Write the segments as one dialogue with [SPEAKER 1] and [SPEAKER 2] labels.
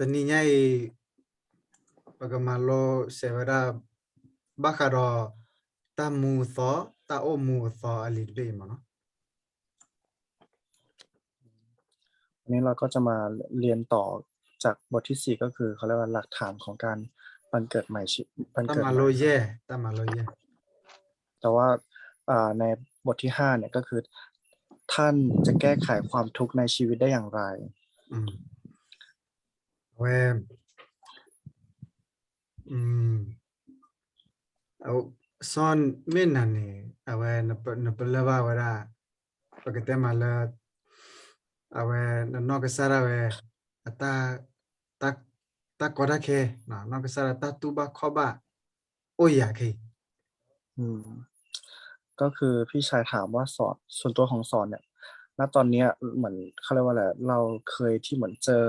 [SPEAKER 1] teninya bagaimana severa bakaro tamu tho ta omu tho alit be mana
[SPEAKER 2] อันนี้เราก็จะมาเรียนต่อจากบทที่ 4ก็คือเขาเรียกว่าหลักฐานของการบังเกิดใหม่บังเกิดใหม่
[SPEAKER 1] ta malo ye
[SPEAKER 2] แต่ว่าในบทที่ 5เนี่ยก็คือท่านจะแก้ไขความทุกข์ในชีวิตได้อย่างไร
[SPEAKER 1] เวเอาซ่อนเม่นนั่นนี่เอาไว้นปลว่าว่าปกติมาละเอาไว้นอกสาระเวตาตาตากอดาเคนะนอกสาระตาตูบะขอบะโอ้ยาเค
[SPEAKER 2] ก็คือพี่ชายถามว่าสอนส่วนตัวของสอนเนี่ยณตอนนี้เหมือนเขาเรียกว่าอะไรเราเคยที่เหมือนเจอ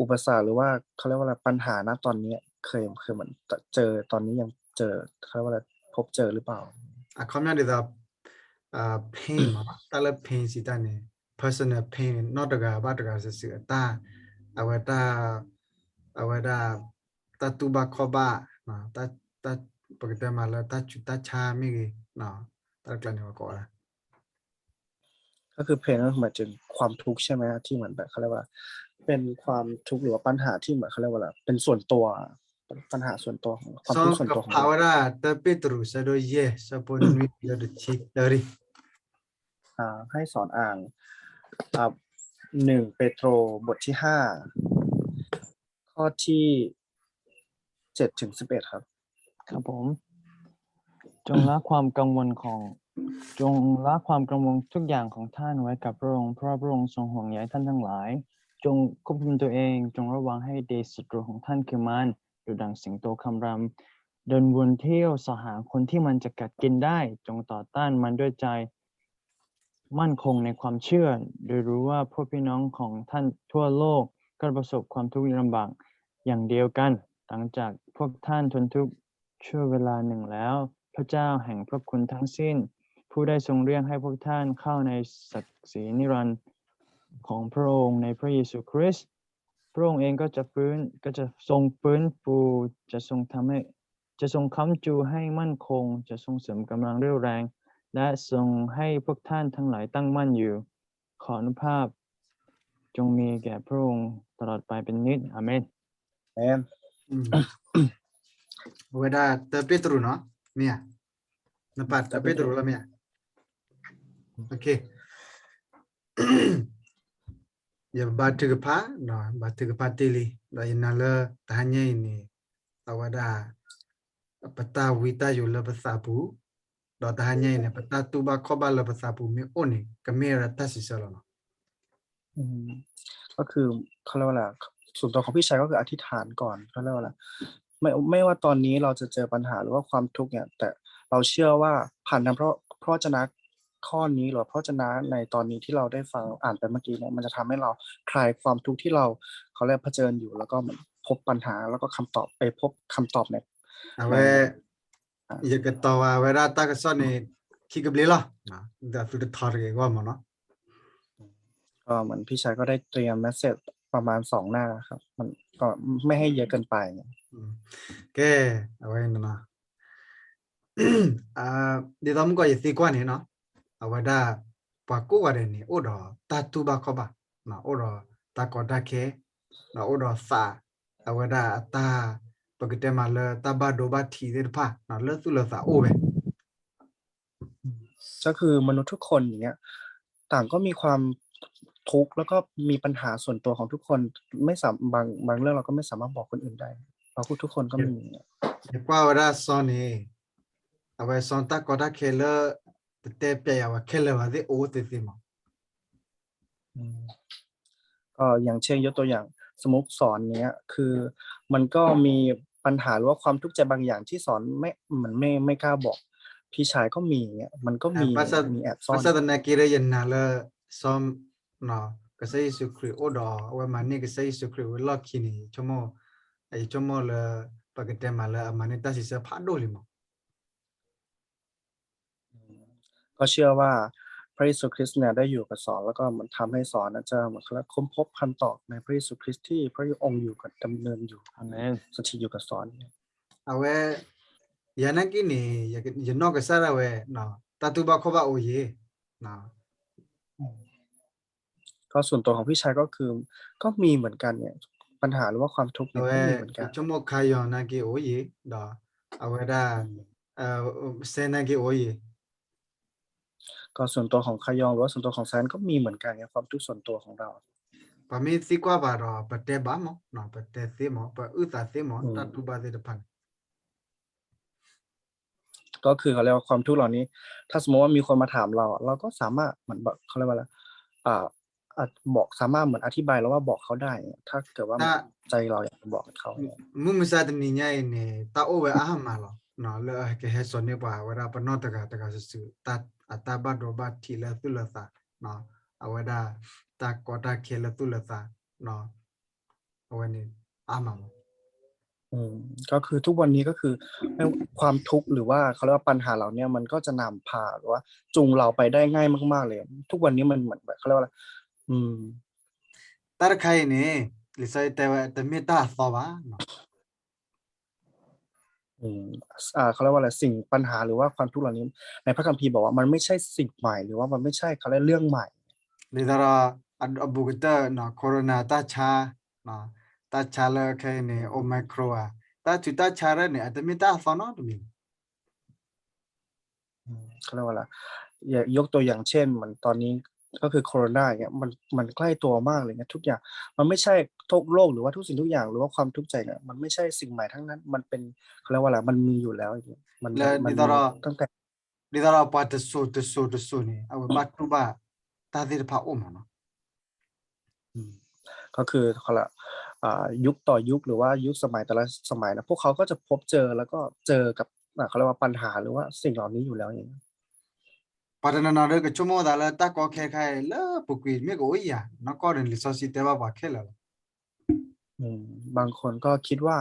[SPEAKER 2] อุปสรรคหรือว่าเขาเรียกว่าอะไรปัญหาณตอนนี้เคยเหมือนเจอตอนนี้ยังเจอเขาเรียกว่าอะไรพบเจอหรือเปล่า
[SPEAKER 1] เขาไม่ได้แบบpain มาตาละ pain สิตาเนี่ย personal pain นอกจากบ้าจากสื่อตาเอาไว้ตาตูบะขอบะนะตาปกติมาละตาจุดตาชาไม่กี่นะตากลั่นหัวก่อน
[SPEAKER 2] ก็คือเพนก็หมายถึงความทุกข์ใช่ไหมที่เหมือนแบบเขาเรียกว่าเป็นความทุกข์หรือว่าปัญหาที่เหมือนเขาเรียกว่าอะไรเป็นส่วนตัวปัญหาส่วนตัวของความทุกข์ส่วนตัวของเรา
[SPEAKER 1] แต่เปตรูสะดวยสะปนวิเดชิเลย
[SPEAKER 2] ให้สอนอ่าน1 เปโตรบทที่ 5ข้อที่ 7-11ครับ
[SPEAKER 3] ครับผมจงละความกังวลทุกอย่างของท่านไว้กับพระองค์เพราะพระองค์ทรงห่วงใยท่านทั้งหลายจงควบคุมตัวเองจงระวังให้เดชศัตรูของท่านคือมารดูดังสิงโตคำรามเดินวนเที่ยวสหาคนที่มันจะกัดกินได้จงต่อต้านมันด้วยใจมั่นคงในความเชื่อโดยรู้ว่าพวกพี่น้องของท่านทั่วโลกก็ประสบความทุกข์ลำบากอย่างเดียวกันหลังจากพวกท่านทนทุกข์ชั่วเวลาหนึ่งแล้วพระเจ้าแห่งพระคุณทั้งสิ้นผู้ได้ทรงเรียกให้พวกท่านเข้าในศักดิ์ศรีนิรันดร์ของพระองค์ในพระเยซูคริสต์พระองค์เองก็จะทรงฟื้นฟูจะทรงค้ำจูให้มั่นคงจะทรงเสริมกำลังเรี่ยวแรงและทรงให้พวกท่านทั้งหลายตั้งมั่นอยู่ขออนุภาพจงมีแก่พระองค์ตลอดไปเป็นนิจอาเมน
[SPEAKER 1] เวลาแต่เปตรูเนาะเมียนับปัดแต่เปตรูละเมียโอเคอย่าบาดถึกผ้าเนาะบาดถึกผ้าตีลีได้ยินนั่นละทหารยัยนี่เอาว่าได้ปตาวิตาอยู่ละภาษาปูดอทหารยัยเนี่ยปตาตูบะขอบะละภาษาปูมีโอนี่ก็มีรัตสิสละเนาะ
[SPEAKER 2] ก็คือเขาเรียกว่าอะไรส่วนตัวของพี่ชายก็คืออธิษฐานก่อนเขาเรียกว่าอะไรไม่ว่าตอนนี้เราจะเจอปัญหาหรือว่าความทุกข์เนี่ยแต่เราเชื่อว่าผ่านทางเพราะวจนะข้อนี้หรือพระวจนะในตอนนี้ที่เราได้ฟังอ่านไปเมื่อกี้เนี่ยมันจะทำให้เราคลายความทุกข์ที่เราเขาเรียกเผชิญอยู่แล้วก็พบปัญหาแล้วก็คำตอบไปพบคำตอบใน
[SPEAKER 1] อย่าเกิดต่อว่าเวลาตากระสอนนี่คิดกับเลี้ยล่ะนะแต่สุดท้ายก็ว่ามันเนาะ
[SPEAKER 2] ก็เหมือนพี่ชายก็ได้เตรียมเมสเสจประมาณ2 หน้าครับมันก็ไม่ให้เยอะเกินไป
[SPEAKER 1] แกเอาไว้นะเดี๋ยวต้องก็อย่าตีกว่านี่เนาะเอาไว้ได้ปากกูว่าเดี๋ยวนี้โอ้ดอตาตูบาขบะนะโอ้ดอตากอดาเคนะโอ้ดอสาเอาไว้ได้ตาปกติมาเลยตาบาโดบาทีเดือดผ้านะเลือดสุลสาโอ้เว้
[SPEAKER 2] ก็คือมนุษย์ทุกคนอย่างเงี้ยต่างก็มีความทุกข์แล้วก็มีปัญหาส่วนตัวของทุกคนไม่สามบางเรื่องเราก็ไม่สามารถบอกคนอื่นได้เราทุกคนก็มี
[SPEAKER 1] เดี๋ยวว่าเวลาสอนนี่เอาไว้สอนตากอดาเคเลเตะเปียว่าเคเลว่าที่โอ้ติดมั้ง
[SPEAKER 2] ก็อย่างเช่นยกตัวอย่างสมมุติสอนเนี้ยคือมันก็มีปัญหาหรือว่าความทุกข์ใจบางอย่างที่สอนไม่กล้าบอกพี่ชายก็มีเงี้ยมันก็มีแอบซ่อน
[SPEAKER 1] ภาษาตะนักกีฬายันน่ะละซ้อมเนาะก็ใช้สุครีโอดอว่ามันนี่ก็ใช้สุครีว่าล็อกขี้นี่ชั่วโมงไอ้ชั่วโมงละปกติมาละมันนี่ตัดสินใจพาดโดลิมั้ง
[SPEAKER 2] ก็เชื่อว่า พระเยซูคริสต์เนี่ยได้อยู่กับสอนแล้วก็มันทำให้สอนนะจะเหมือนกับค้นพบคำตอบในพระเยซูคริสต์ที่พระองค์อยู่กับดำเนินอยู่
[SPEAKER 3] Amen.
[SPEAKER 2] สถิตอยู่กับสอนเนี่ย
[SPEAKER 1] awe yanaki ni yano ka sara we no tatuba khoba oye no
[SPEAKER 2] ก็ส่วนตัวของพี่ชายก็คือก็มีเหมือนกันเนี่ยปัญหาหรือว่าความทุกข์เนี่ย
[SPEAKER 1] awe
[SPEAKER 2] ก็มีเหมือนกัน
[SPEAKER 1] chomo khayo na ki oye do awe da senaki oye
[SPEAKER 2] ก็ส่วนตัวของคายองหรือว่าส่วนตัวของแซนก็มีเหมือนกันเนี่ยความทุกข์ส่วนตัวของเรา
[SPEAKER 1] pami sikwa ba do pate ba mo no pate se mo pa uta se mo tatuba se de pan
[SPEAKER 2] ก็คือเขาเรียกว่าความทุกข์เหล่านี้ ถ้าสมมติว่ามีคนมาถามเราอะเราก็สามารถเหมือนแบบเขาเรียกว่าอะไรบอกสามารถเหมือนอธิบายแล้วว่าบอกเขาได้ ถ้าเกิดว่าใจเราอยากจะบอกกับเขาเนี่ย
[SPEAKER 1] mu misa de ni nyai ne ta owe ahama lo no le ke he so ne ba wada pa no ta ka su ta ataba do ba thi la tu la sa no awada ta ko ta ke la tu la sa no awe ni ama mo
[SPEAKER 2] ก็คือทุกวันนี้ก็คือไม่ความทุกข์หรือว่าเขาเรียกว่าปัญหาเหล่านี้มันก็จะนำพาหรือว่าจูงเราไปได้ง่ายมากๆเลย ทุกวันนี้มันเหมือนแบบเขาเรียกว่าอะไร
[SPEAKER 1] tar khai ne le sai te me ta so ba no
[SPEAKER 2] เขาเรียกว่าอะไรสิ่งปัญหาหรือว่าความทุกข์เหล่านี้ ในพระคัมภีร์บอกว่ามันไม่ใช่สิ่งใหม่หรือว่ามันไม่ใช่เขาเรียกเรื่องใหม่
[SPEAKER 1] le dara abu gata no corona ta cha no ta cha la khai ne omicron ta tu ta cha ra ne te me ta so no to mi
[SPEAKER 2] เขาเรียกว่าอะไรยกตัวอย่างเช่นเหมือนตอนนี้ก็คือโควิดเนี่ยมันใกล้ตัวมากเลยนะทุกอย่างมันไม่ใช่ทุกโลกหรือว่าทุกสิ่งทุกอย่างหรือว่าความทุกข์ใจเนี่ยมันไม่ใช่สิ่งใหม่ทั้งนั้นมันเป็นเขาเรียกว่าอะไรมันมีอยู่แล้วมัน
[SPEAKER 1] le
[SPEAKER 2] มัน
[SPEAKER 1] le
[SPEAKER 2] มี
[SPEAKER 1] dara
[SPEAKER 2] ตั้งแต่
[SPEAKER 1] le dara pa te so ne awe ba tu ba ta de pa o mo no
[SPEAKER 2] ก็คือเขาละยุคต่อยุคหรือว่ายุคสมัยแต่ละสมัยนะพวกเขาก็จะพบเจอแล้วก็เจอกับเขาเรียกว่าปัญหาหรือว่าสิ่งเหล่านี้อยู่แล้วอย่างนี้
[SPEAKER 1] patana na re ke chomo da la ta ko khe khai la pu kwi me ko ya no ko den li so si te ba khe la
[SPEAKER 2] บางคนก็คิดว่า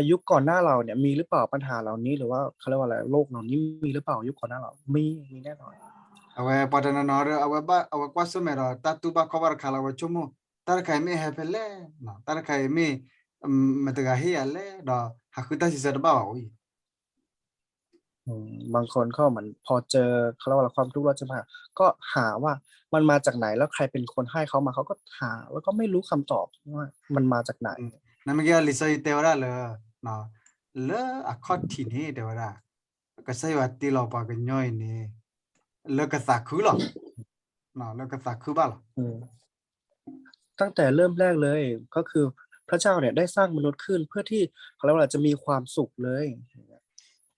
[SPEAKER 2] ยุคก่อนหน้าเราเนี่ยมีหรือเปล่าปัญหาเหล่านี้หรือว่าเขาเรียกว่าอะไรโลกเหล่านี้มีหรือเปล่ายุคก่อนหน้าเรามีแน่นอน
[SPEAKER 1] awe patana na re awe kwa so me ra ta tu ba khabar khala wa chomo tar khai me he pele no tar khai me me ta ga he ya le da ha khu ta si sa ba o
[SPEAKER 2] บางคนก็เหมือนพอเจอเขาเรียกว่าความทุกข์เราจะมาก็หาว่ามันมาจากไหนแล้วใครเป็นคนให้เขามาเขาก็หาแล้วก็ไม่รู้คำตอบว่ามันมาจากไหน
[SPEAKER 1] na me ga li so te wa la no le a khot thi ni de wa ka sai wa ti lo pa ka nyoi ni le ka sa khu lo no le ka sa khu ba lo
[SPEAKER 2] ตั้งแต่เริ่มแรกเลยก็คือพระเจ้าเนี่ยได้สร้างมนุษย์ขึ้นเพื่อที่เขาเรียกว่าจะมีความสุขเลย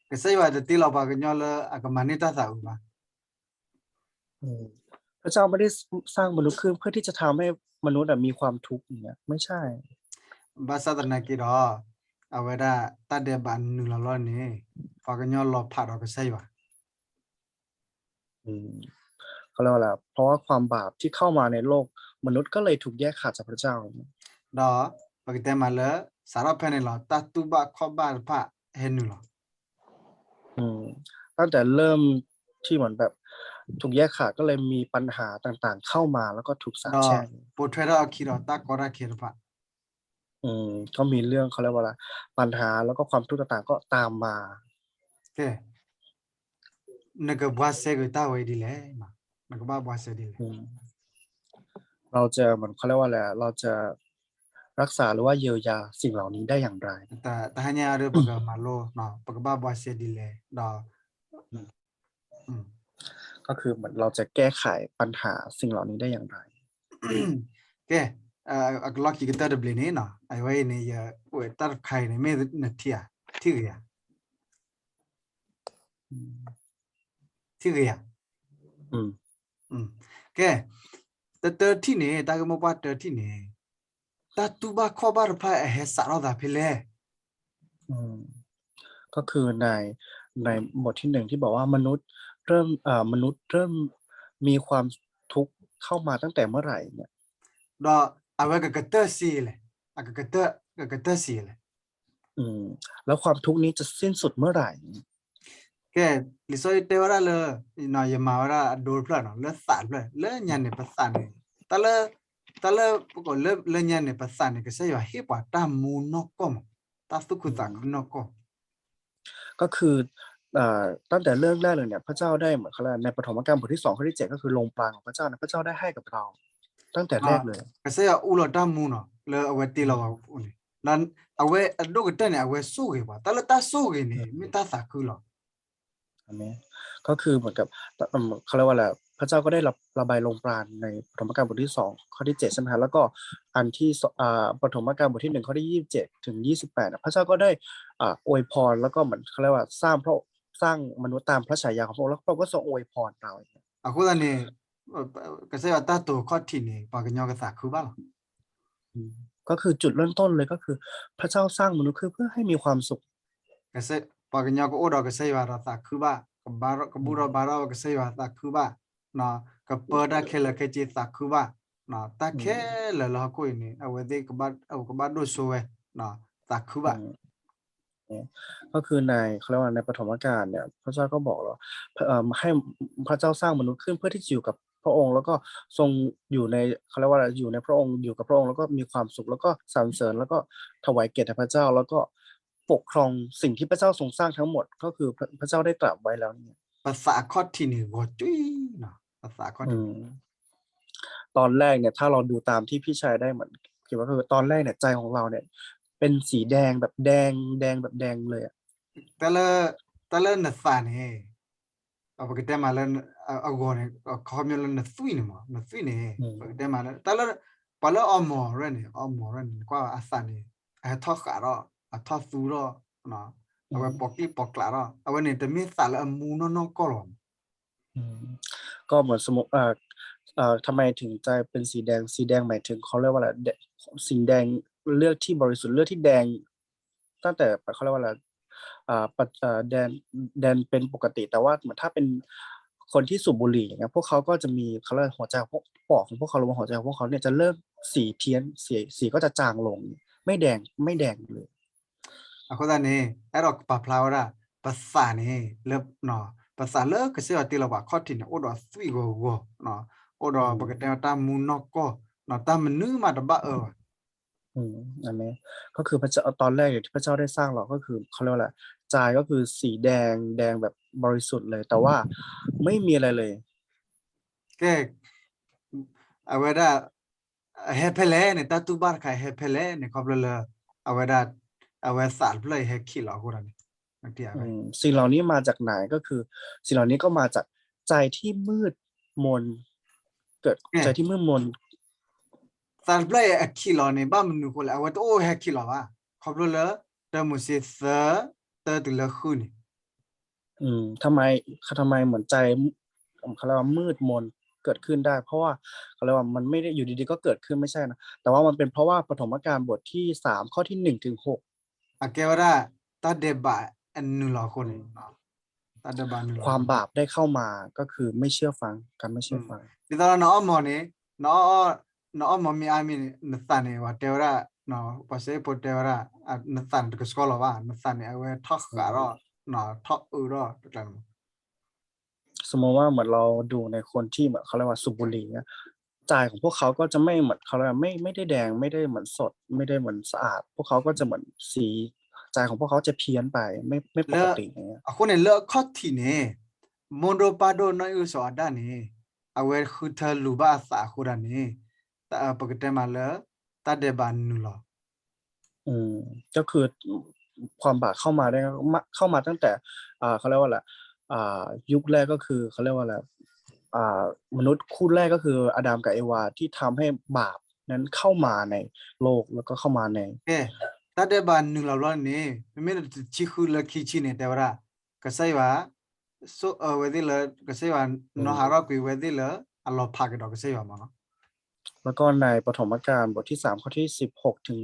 [SPEAKER 1] ka sai wa ti lo pa ka nyo le a ka mani ta sa u ba
[SPEAKER 2] พระเจ้าไม่ได้สร้างมนุษย์ขึ้นเพื่อที่จะทำให้มนุษย์มีความทุกข์อย่างเงี้ยไม่ใช่
[SPEAKER 1] ba sa ta na ki ro awe da ta de ba nu lo ni pa ka nyo lo pha ro ka sai wa
[SPEAKER 2] เขาเรียกว่าอะไรเพราะว่าความบาปที่เข้ามาในโลกมนุษย์ก็เลยถูกแยกขาดจากพระเจ้า
[SPEAKER 1] do pa ka te ma le sa ro phe ni lo ta tu ba kho ba pha he nu lo
[SPEAKER 2] ตั้งแต่เริ่มที่เหมือนแบบถูกแยกขาดก็เลยมีปัญหาต่างๆเข้ามาแล้วก็ถูกสาป
[SPEAKER 1] do
[SPEAKER 2] แช่ง
[SPEAKER 1] po thwe ro ki ro ta ko ra ki ro pha
[SPEAKER 2] ก็มีเรื่องเขาเรียกว่าอะไรปัญหาแล้วก็ความทุกข์ต่างๆก็ตามมา
[SPEAKER 1] ke na ka bwa se ko ta we di le ma na ka ba bwa se di le
[SPEAKER 2] เราจะเหมือนเขาเรียกว่าอะไรเราจะรักษาหรือว่าเยียวยาสิ่งเหล่านี้ได้อย่างไร
[SPEAKER 1] ta hanya re pa ka ma lo no pa ka ba bwa se di le do
[SPEAKER 2] ก็คือเหมือนเราจะแก้ไขปัญหาสิ่งเหล่านี้ได้อย่างไร
[SPEAKER 1] ke a clock ki ta de ble ni no ai we ni ya we ta khai ni me na thia thi ya thi ya ke ta thi ni ta ka mo pa ta thi ni ta tu ba kho ba pha he sa ro da phi le
[SPEAKER 2] ก็คือในบทที่1ที่บอกว่ามนุษย์เริ่มมีความทุกข์เข้ามาตั้งแต่เมื่อไหร่เนี่ย
[SPEAKER 1] do a we ka ta si le a ka ta si le
[SPEAKER 2] แล้วความทุกข์นี้จะสิ้นสุดเมื่อไหร่
[SPEAKER 1] ke ลิซอยเตวราเลยนอยมาว่าดูเพลินเนาะเลสานเลยเลยันเนี่ยภาษาเนี่ยแต่ละพวกเลยันเนี่ยภาษาเนี่ยก็ใช่ว่าฮิปว่าตามูนอกก็มตาสุขุตาคุณนอกก็
[SPEAKER 2] ก็คือตั้งแต่เรื่องแรกเลยเนี่ยพระเจ้าได้เหมือนเขาเรียกอะไรในปฐมกาลบทที่2ข้อที่7ก็คือลงปราณของพระเจ้านะพระเจ้าได้ให้กับเรา ตั้งแต่แรกเลย
[SPEAKER 1] ก็ใช่ว่าอุลตามูนเนาะเลยเอาไว้ตีเราอุนี่นั่นเอาไว้ดูกันเนี่ยเอาไว้สู้กันว่าแต่ละตาสู้กันนี่ไม่ตาสักคือหรอ
[SPEAKER 2] อันนี้ก็คือเหมือนกับเขาเรียกว่าอะไรพระเจ้าก็ได้ระบายลงปราณในปฐมกาลบทที่2ข้อที่7ใช่ไหมฮะแล้วก็อันที่ปฐมกาลบทที่1ข้อที่27ถึง28พระเจ้าก็ได้อวยพรแล้วก็เหมือนเขาเรียกว่าสร้างมนุษย์ตามพระฉายาของพระองค์แล้วพระองค์ก็ทรงอวยพรเรา
[SPEAKER 1] အခုတည်းနေကစရတတ်တူခော့တီနေပါကညောကစားခုပါလား
[SPEAKER 2] ก็คือจุดเริ่มต้นเลยก็คือ พระเจ้าสร้างมนุษย์เพื่อให้มีความสุข
[SPEAKER 1] ကစပါကညောကအိုတော့ကစရတာစားခုပါကဘာကဘူရဘာရကစရတာခုပါနော်ကပဒခဲလခဲချီစားခုပါနော်တခဲလလကိုနေအဝဒေကဘာကဘာဒိုဆိုဝဲနော်စားခုပါ
[SPEAKER 2] ก็คือในเขาเรียกว่าในปฐมกาลเนี่ย พระเจ้าก็บอกเราให้พระเจ้าสร้างมนุษย์ขึ้นเพื่อที่จะอยู่กับพระองค์ แล้วก็ทรงอยู่ในเขาเรียกว่าอะไรอยู่ในพระองค์อยู่กับพระองค์แล้วก็มีความสุขแล้วก็สรรเสริญแล้วก็ถวายเกียรติแด่พระเจ้า แล้วก็ปกครองสิ่งที่พระเจ้าทรงสร้างทั้งหมด ก็คือพระเจ้าได้ตรัสไว้แล้วเนี่ย
[SPEAKER 1] ภาษาข้อที่นี่ก็จุ้ยนะภาษาข้อที่
[SPEAKER 2] ตอนแรกเนี่ยถ้าเราดูตามที่พี่ชายได้เหมือนเขียนว่าคือตอนแรกเนี่ยใจของเราเนี่ย เป็นสีแดงแบบแดงแบบแดงเลยอะ
[SPEAKER 1] แต่ละนัสานี่เอาไปแต่มาแล้วเอาก่อนเนี่ยเขามีแล้วนัสุยนี่มั้งนัสุยนี่แต่มาแล้วแต่ละพอแล้วอมอร์เนี่ยอมอร์เนี่ยก็อาสานี่ทอขาระทอสูระเนาะเอาไว้ปอกปอกลาระเอาไว้เนี่ยแต่มีสารละมูนนก็หรอ
[SPEAKER 2] ก็เหมือนสมมติทำไมถึงใจเป็นสีแดงหมายถึงเขาเรียกว่าอะไรสีแดงเลือดที่บริสุทธิ์เลือดที่แดง ตั้งแต่เขาเรียกว่าอะไรแดนเป็นปกติ แต่ว่าเหมือนถ้าเป็นคนที่สูบบุหรี่อย่างเงี้ยพวกเขาก็จะมีเขาเรียกหัวใจพวกปอดของพวกเขาหรือว่าหัวใจของพวกเขาเนี่ยจะเริ่มสีเพี้ยนสีก็จะจางลง ไม่แดงเลย
[SPEAKER 1] အခုဒါနေအဲ့တော့ပဖလာဝရပစာနေလက်နော်ပစာလကစေအတီလဘခေါတိနေဩတော့ဆွေကိုနော်ဩတော့ဘကတဲ့တာမူနော့ကောနော်တာမနူးမှာတဘ
[SPEAKER 2] อันนี้ก็คือพระเจ้าตอนแรกที่พระเจ้าได้สร้างเราก็คือเขาเรียกว่าอะไรใจก็คือสีแดงแบบบริสุทธิ์เลย แต่ว่าไม่มีอะไรเลย
[SPEAKER 1] ကဲအဝရဟေဖလဲနေတာတူဘာခဟေဖလဲနေခေါပလအဝရအဝဆာလပလေဟေခီလောကိုရနေမတရားပဲ
[SPEAKER 2] สิ่งเหล่านี้มาจากไหนก็คือ สิ่งเหล่านี้ก็มาจากใจที่มืดมนเกิดใจที่มืดมน
[SPEAKER 1] ဆာလပလေအခီလောနေဘာမနူကိုလအဝတအိုဟေခီလောပါခေါပလတမှုစီသတတူလခုနေ
[SPEAKER 2] ทำไมเหมือนใจเขาเรียกว่ามืดมนเกิดขึ้นได้ เพราะว่าเขาเรียกว่ามันไม่ได้อยู่ดีๆก็เกิดขึ้นไม่ใช่นะแต่ว่ามันเป็นเพราะว่าปฐมกาลบทที่3ข้อที่1ถึง6
[SPEAKER 1] အကဲဝရတဒေဘအနူလောကိုနေတဒေဘနူလော
[SPEAKER 2] ความบาปได้เข้ามาก็คือไม่เชื่อฟังการไม่เชื่อฟัง
[SPEAKER 1] ဒီတော့နော်မော်နေနော်မော်မီအမီနသန်နေဝတေဝရနော်ပစေပိုတေဝရနသန်ကစကောလဝနသန်နေအဝဲထောက်ကာရောနော်ထောက်ဥရောတကယ်
[SPEAKER 2] สมมติว่าเหมือนเราดูในคนที่เหมือนเขาเรียกว่าสูบบุหรี่เนี่ยใจของพวกเขาก็จะไม่เหมือนเขาเรียกว่าไม่ได้แดงไม่ได้เหมือนสดไม่ได้เหมือนสะอาด พวกเขาก็จะเหมือนสีใจของพวกเขาจะเพี้ยนไปไม่ปกติอย่างเงี้ย
[SPEAKER 1] အခုနေလောခော့တီနေမွန်ဒိုပါဒိုနော်ယူဆောအဒနေအဝဲခူထလူဘာစာခူရနေတာပကတဲမလတဒေဘနူလော
[SPEAKER 2] ก็คือความบาปเข้ามาตั้งแต่เขาเรียกว่าอะไรยุคแรกก็คือเขาเรียกว่าอะไรมนุษย์คู่แรกก็คืออาดัมกับเอวาที่ทำให้บาปนั้นเข้ามาในโลกแล้วก็เข้ามาใน
[SPEAKER 1] တဒေဘနူလောလောနေမင်းချီခူလခီချီနေတေဝရကဆိုင်ဝါဆိုဝဲဒီလကဆိုင်ဝါနော်ဟာရောကွေဝဲဒီลအလောဖာကတော့ကဆိုင်ဝါမနော်
[SPEAKER 2] แล้วก็ในปฐมกาลบทที่3ข้อที่16ถึง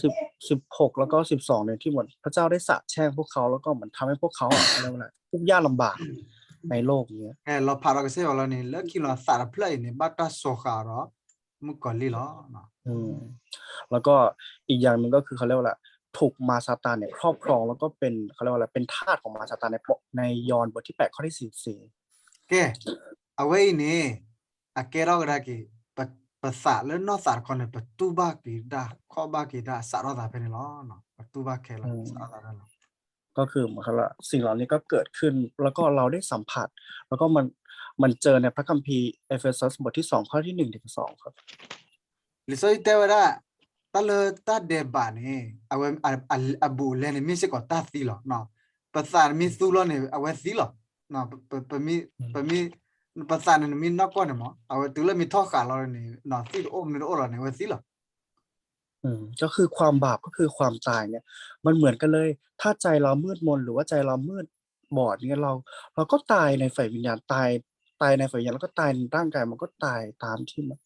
[SPEAKER 2] 16แล้วก็12เนี่ยที่เหมือนพระเจ้าได้สาปแช่งพวกเขาแล้วก็เหมือนทำให้พวกเขาอะไรวะน่ะทุกข์ยากลำบากในโลกนี้
[SPEAKER 1] လောဖာရောကဆိုင်ဝါလောနေလကီလောစာရဖလိုက်နေဘတ်တာဆိုခါရောမကလီလောနော်
[SPEAKER 2] แล้วก็อีกอย่างหนึ่งก็คือเขาเรียกว่าอะไร ถูกมารซาตานเนี่ยครอบครองแล้วก็เป็นเขาเรียกว่าอะไรเป็นทาสของมารซาตานในยอห์นบทที่8ข้อที่44
[SPEAKER 1] ကဲအဝိနေအကဲတော့ကကပစလနော်စာခွန်ပတူဘာကီဒါခေါ်ဘာကီဒါစာရတာပဲနော်နော်ပတူဘာခဲလာစာရတာနော်
[SPEAKER 2] ก็คือเหมือนกับว่าสิ่งเหล่านี้ก็เกิดขึ้นแล้วก็เราได้สัมผัส แล้วก็มันเจอในพระคัมภีร์เอเฟซัสบทที่2ข้อที่1ถึง2ครับ
[SPEAKER 1] ลิซอยเตวราตะเลตะเดบานีอเวอบูเลนมิสิกอตาซีลเนาะภาษามิซูลเนอเวซีลเนาะปะมีภาษาเนมินอกก่อนเนาะอเวตุเลมิทอขาลเนเนาะซีโอมิโอลเนเวซีล
[SPEAKER 2] ก็คือความบาปก็คือความตายเนี่ย มันเหมือนกันเลย ถ้าใจเรามืดมนหรือว่าใจเรามืดบอดเนี่ยเราก็ตายในฝ่ายวิญญาณตายในฝ่ายวิญญาณแล้วก็ตายในร่างกายมันก็ตายตามที่มัน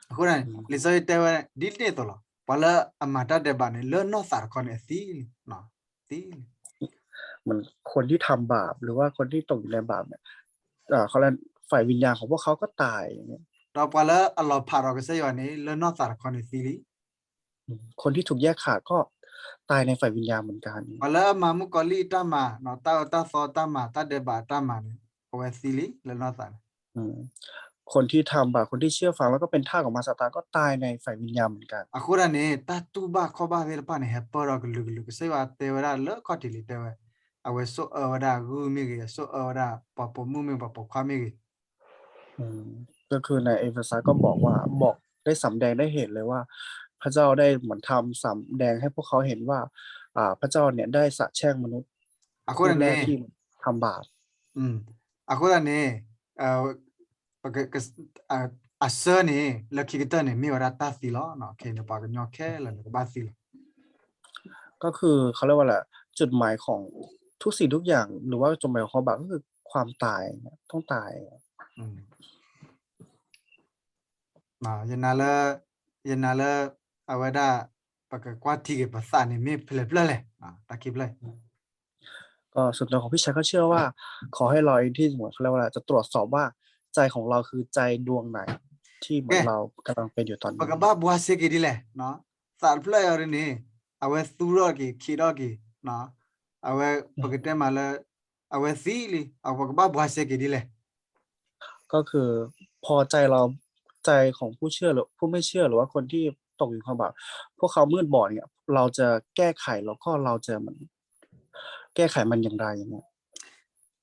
[SPEAKER 1] အခုနလေဆိုတဲဝဒီနေတော့လားဘာလဲအမတာတဲ့ဘာနေလောနောစာခွန်နေစီနော်စီ
[SPEAKER 2] มันคนที่ทำบาปหรือว่าคนที่ตกอยู่ในบาปเนี่ยเขาเรียกฝ่ายวิญญาณของพวกเขาก็ตายอย่างเงี้ย
[SPEAKER 1] တော့ဘာလဲအလောဖာရောကစေယောနေလောနောစာခွန်နေစီလီ
[SPEAKER 2] คนที่ถูกแยกขาดก็ตายในฝ่ายวิญญาณเหมือนกัน
[SPEAKER 1] ဘာလဲမမှုကလီတမနော်တာစောတမတာတဲ့ဘာတမနေဟိုစီလီလောနောစာ
[SPEAKER 2] อืมคนที่ทำบาปคนที่เชื่อฟังแล้วก็เป็นทาสของมารซาตานก็ตายในฝ่ายวิญญาณเหมือนกัน
[SPEAKER 1] အခုနေတာတူဘာခေါ်ဘာဝဲပနေဟပရောကလူစေဝတဲဝရလောခတိလီတဲဝအဝဲဆိုအဝဒါဂူမီကဆိုအဝဒါပပမှုမပပခွာမီ
[SPEAKER 2] ก็คือในเอเฟซัสก็บอกได้สำแดงได้เห็นเลยว่า พระเจ้าได้เหมือนทำสำแดงให้พวกเขาเห็นว่าพระเจ้าเนี่ยได้สะแช่งมนุษย์
[SPEAKER 1] အခု
[SPEAKER 2] ผู้แร
[SPEAKER 1] နေ
[SPEAKER 2] กที่ทำบาป
[SPEAKER 1] အခုနေပကအစနေလခိကတနေမြေဝရတာစီလောနော်ခေနပါကညောခဲလနကဘာစီ
[SPEAKER 2] ก็คือเขาเรียกว่าอะไรจุดหมายของทุกสิ่งทุกอย่าง หรือว่าจุดหมายของความบาปก็คือความตายต้องตาย
[SPEAKER 1] มายนาลอวดาปกกว่าที่ภาษานี่มีเพลเลยตะกี้เลย
[SPEAKER 2] ก็ส่วนตัวของพี่ชายก็เชื่อว่า ขอให้เราเองที่เหมือนเขาเรียกว่าอะไรจะตรวจสอบว่าใจของเราคือใจดวงไหน ที่เหมือนเรากำลังเป็นอยู่ตอน
[SPEAKER 1] ป
[SPEAKER 2] นี้
[SPEAKER 1] กบ้าบัวเสกดีเลยเนาะสารเพลย์อะไรนี่เอาไว้สูรอกีขีรอกีเนาะเอาไว้ปกติมาเลยเอาไว้ซีลีเอาปกบ้าบัวเสกดีเลย
[SPEAKER 2] ก็คือพอใจเราใจของผู้เชื่อหรือผู้ไม่เชื่อหรือว่าคนที่ตกอยู่ในความบาปพวกเขามืดบอดเนี่ย เราจะแก้ไขแล้วก็เราจะมันแก้ไขมันอย่างไรอย่างเงี้ย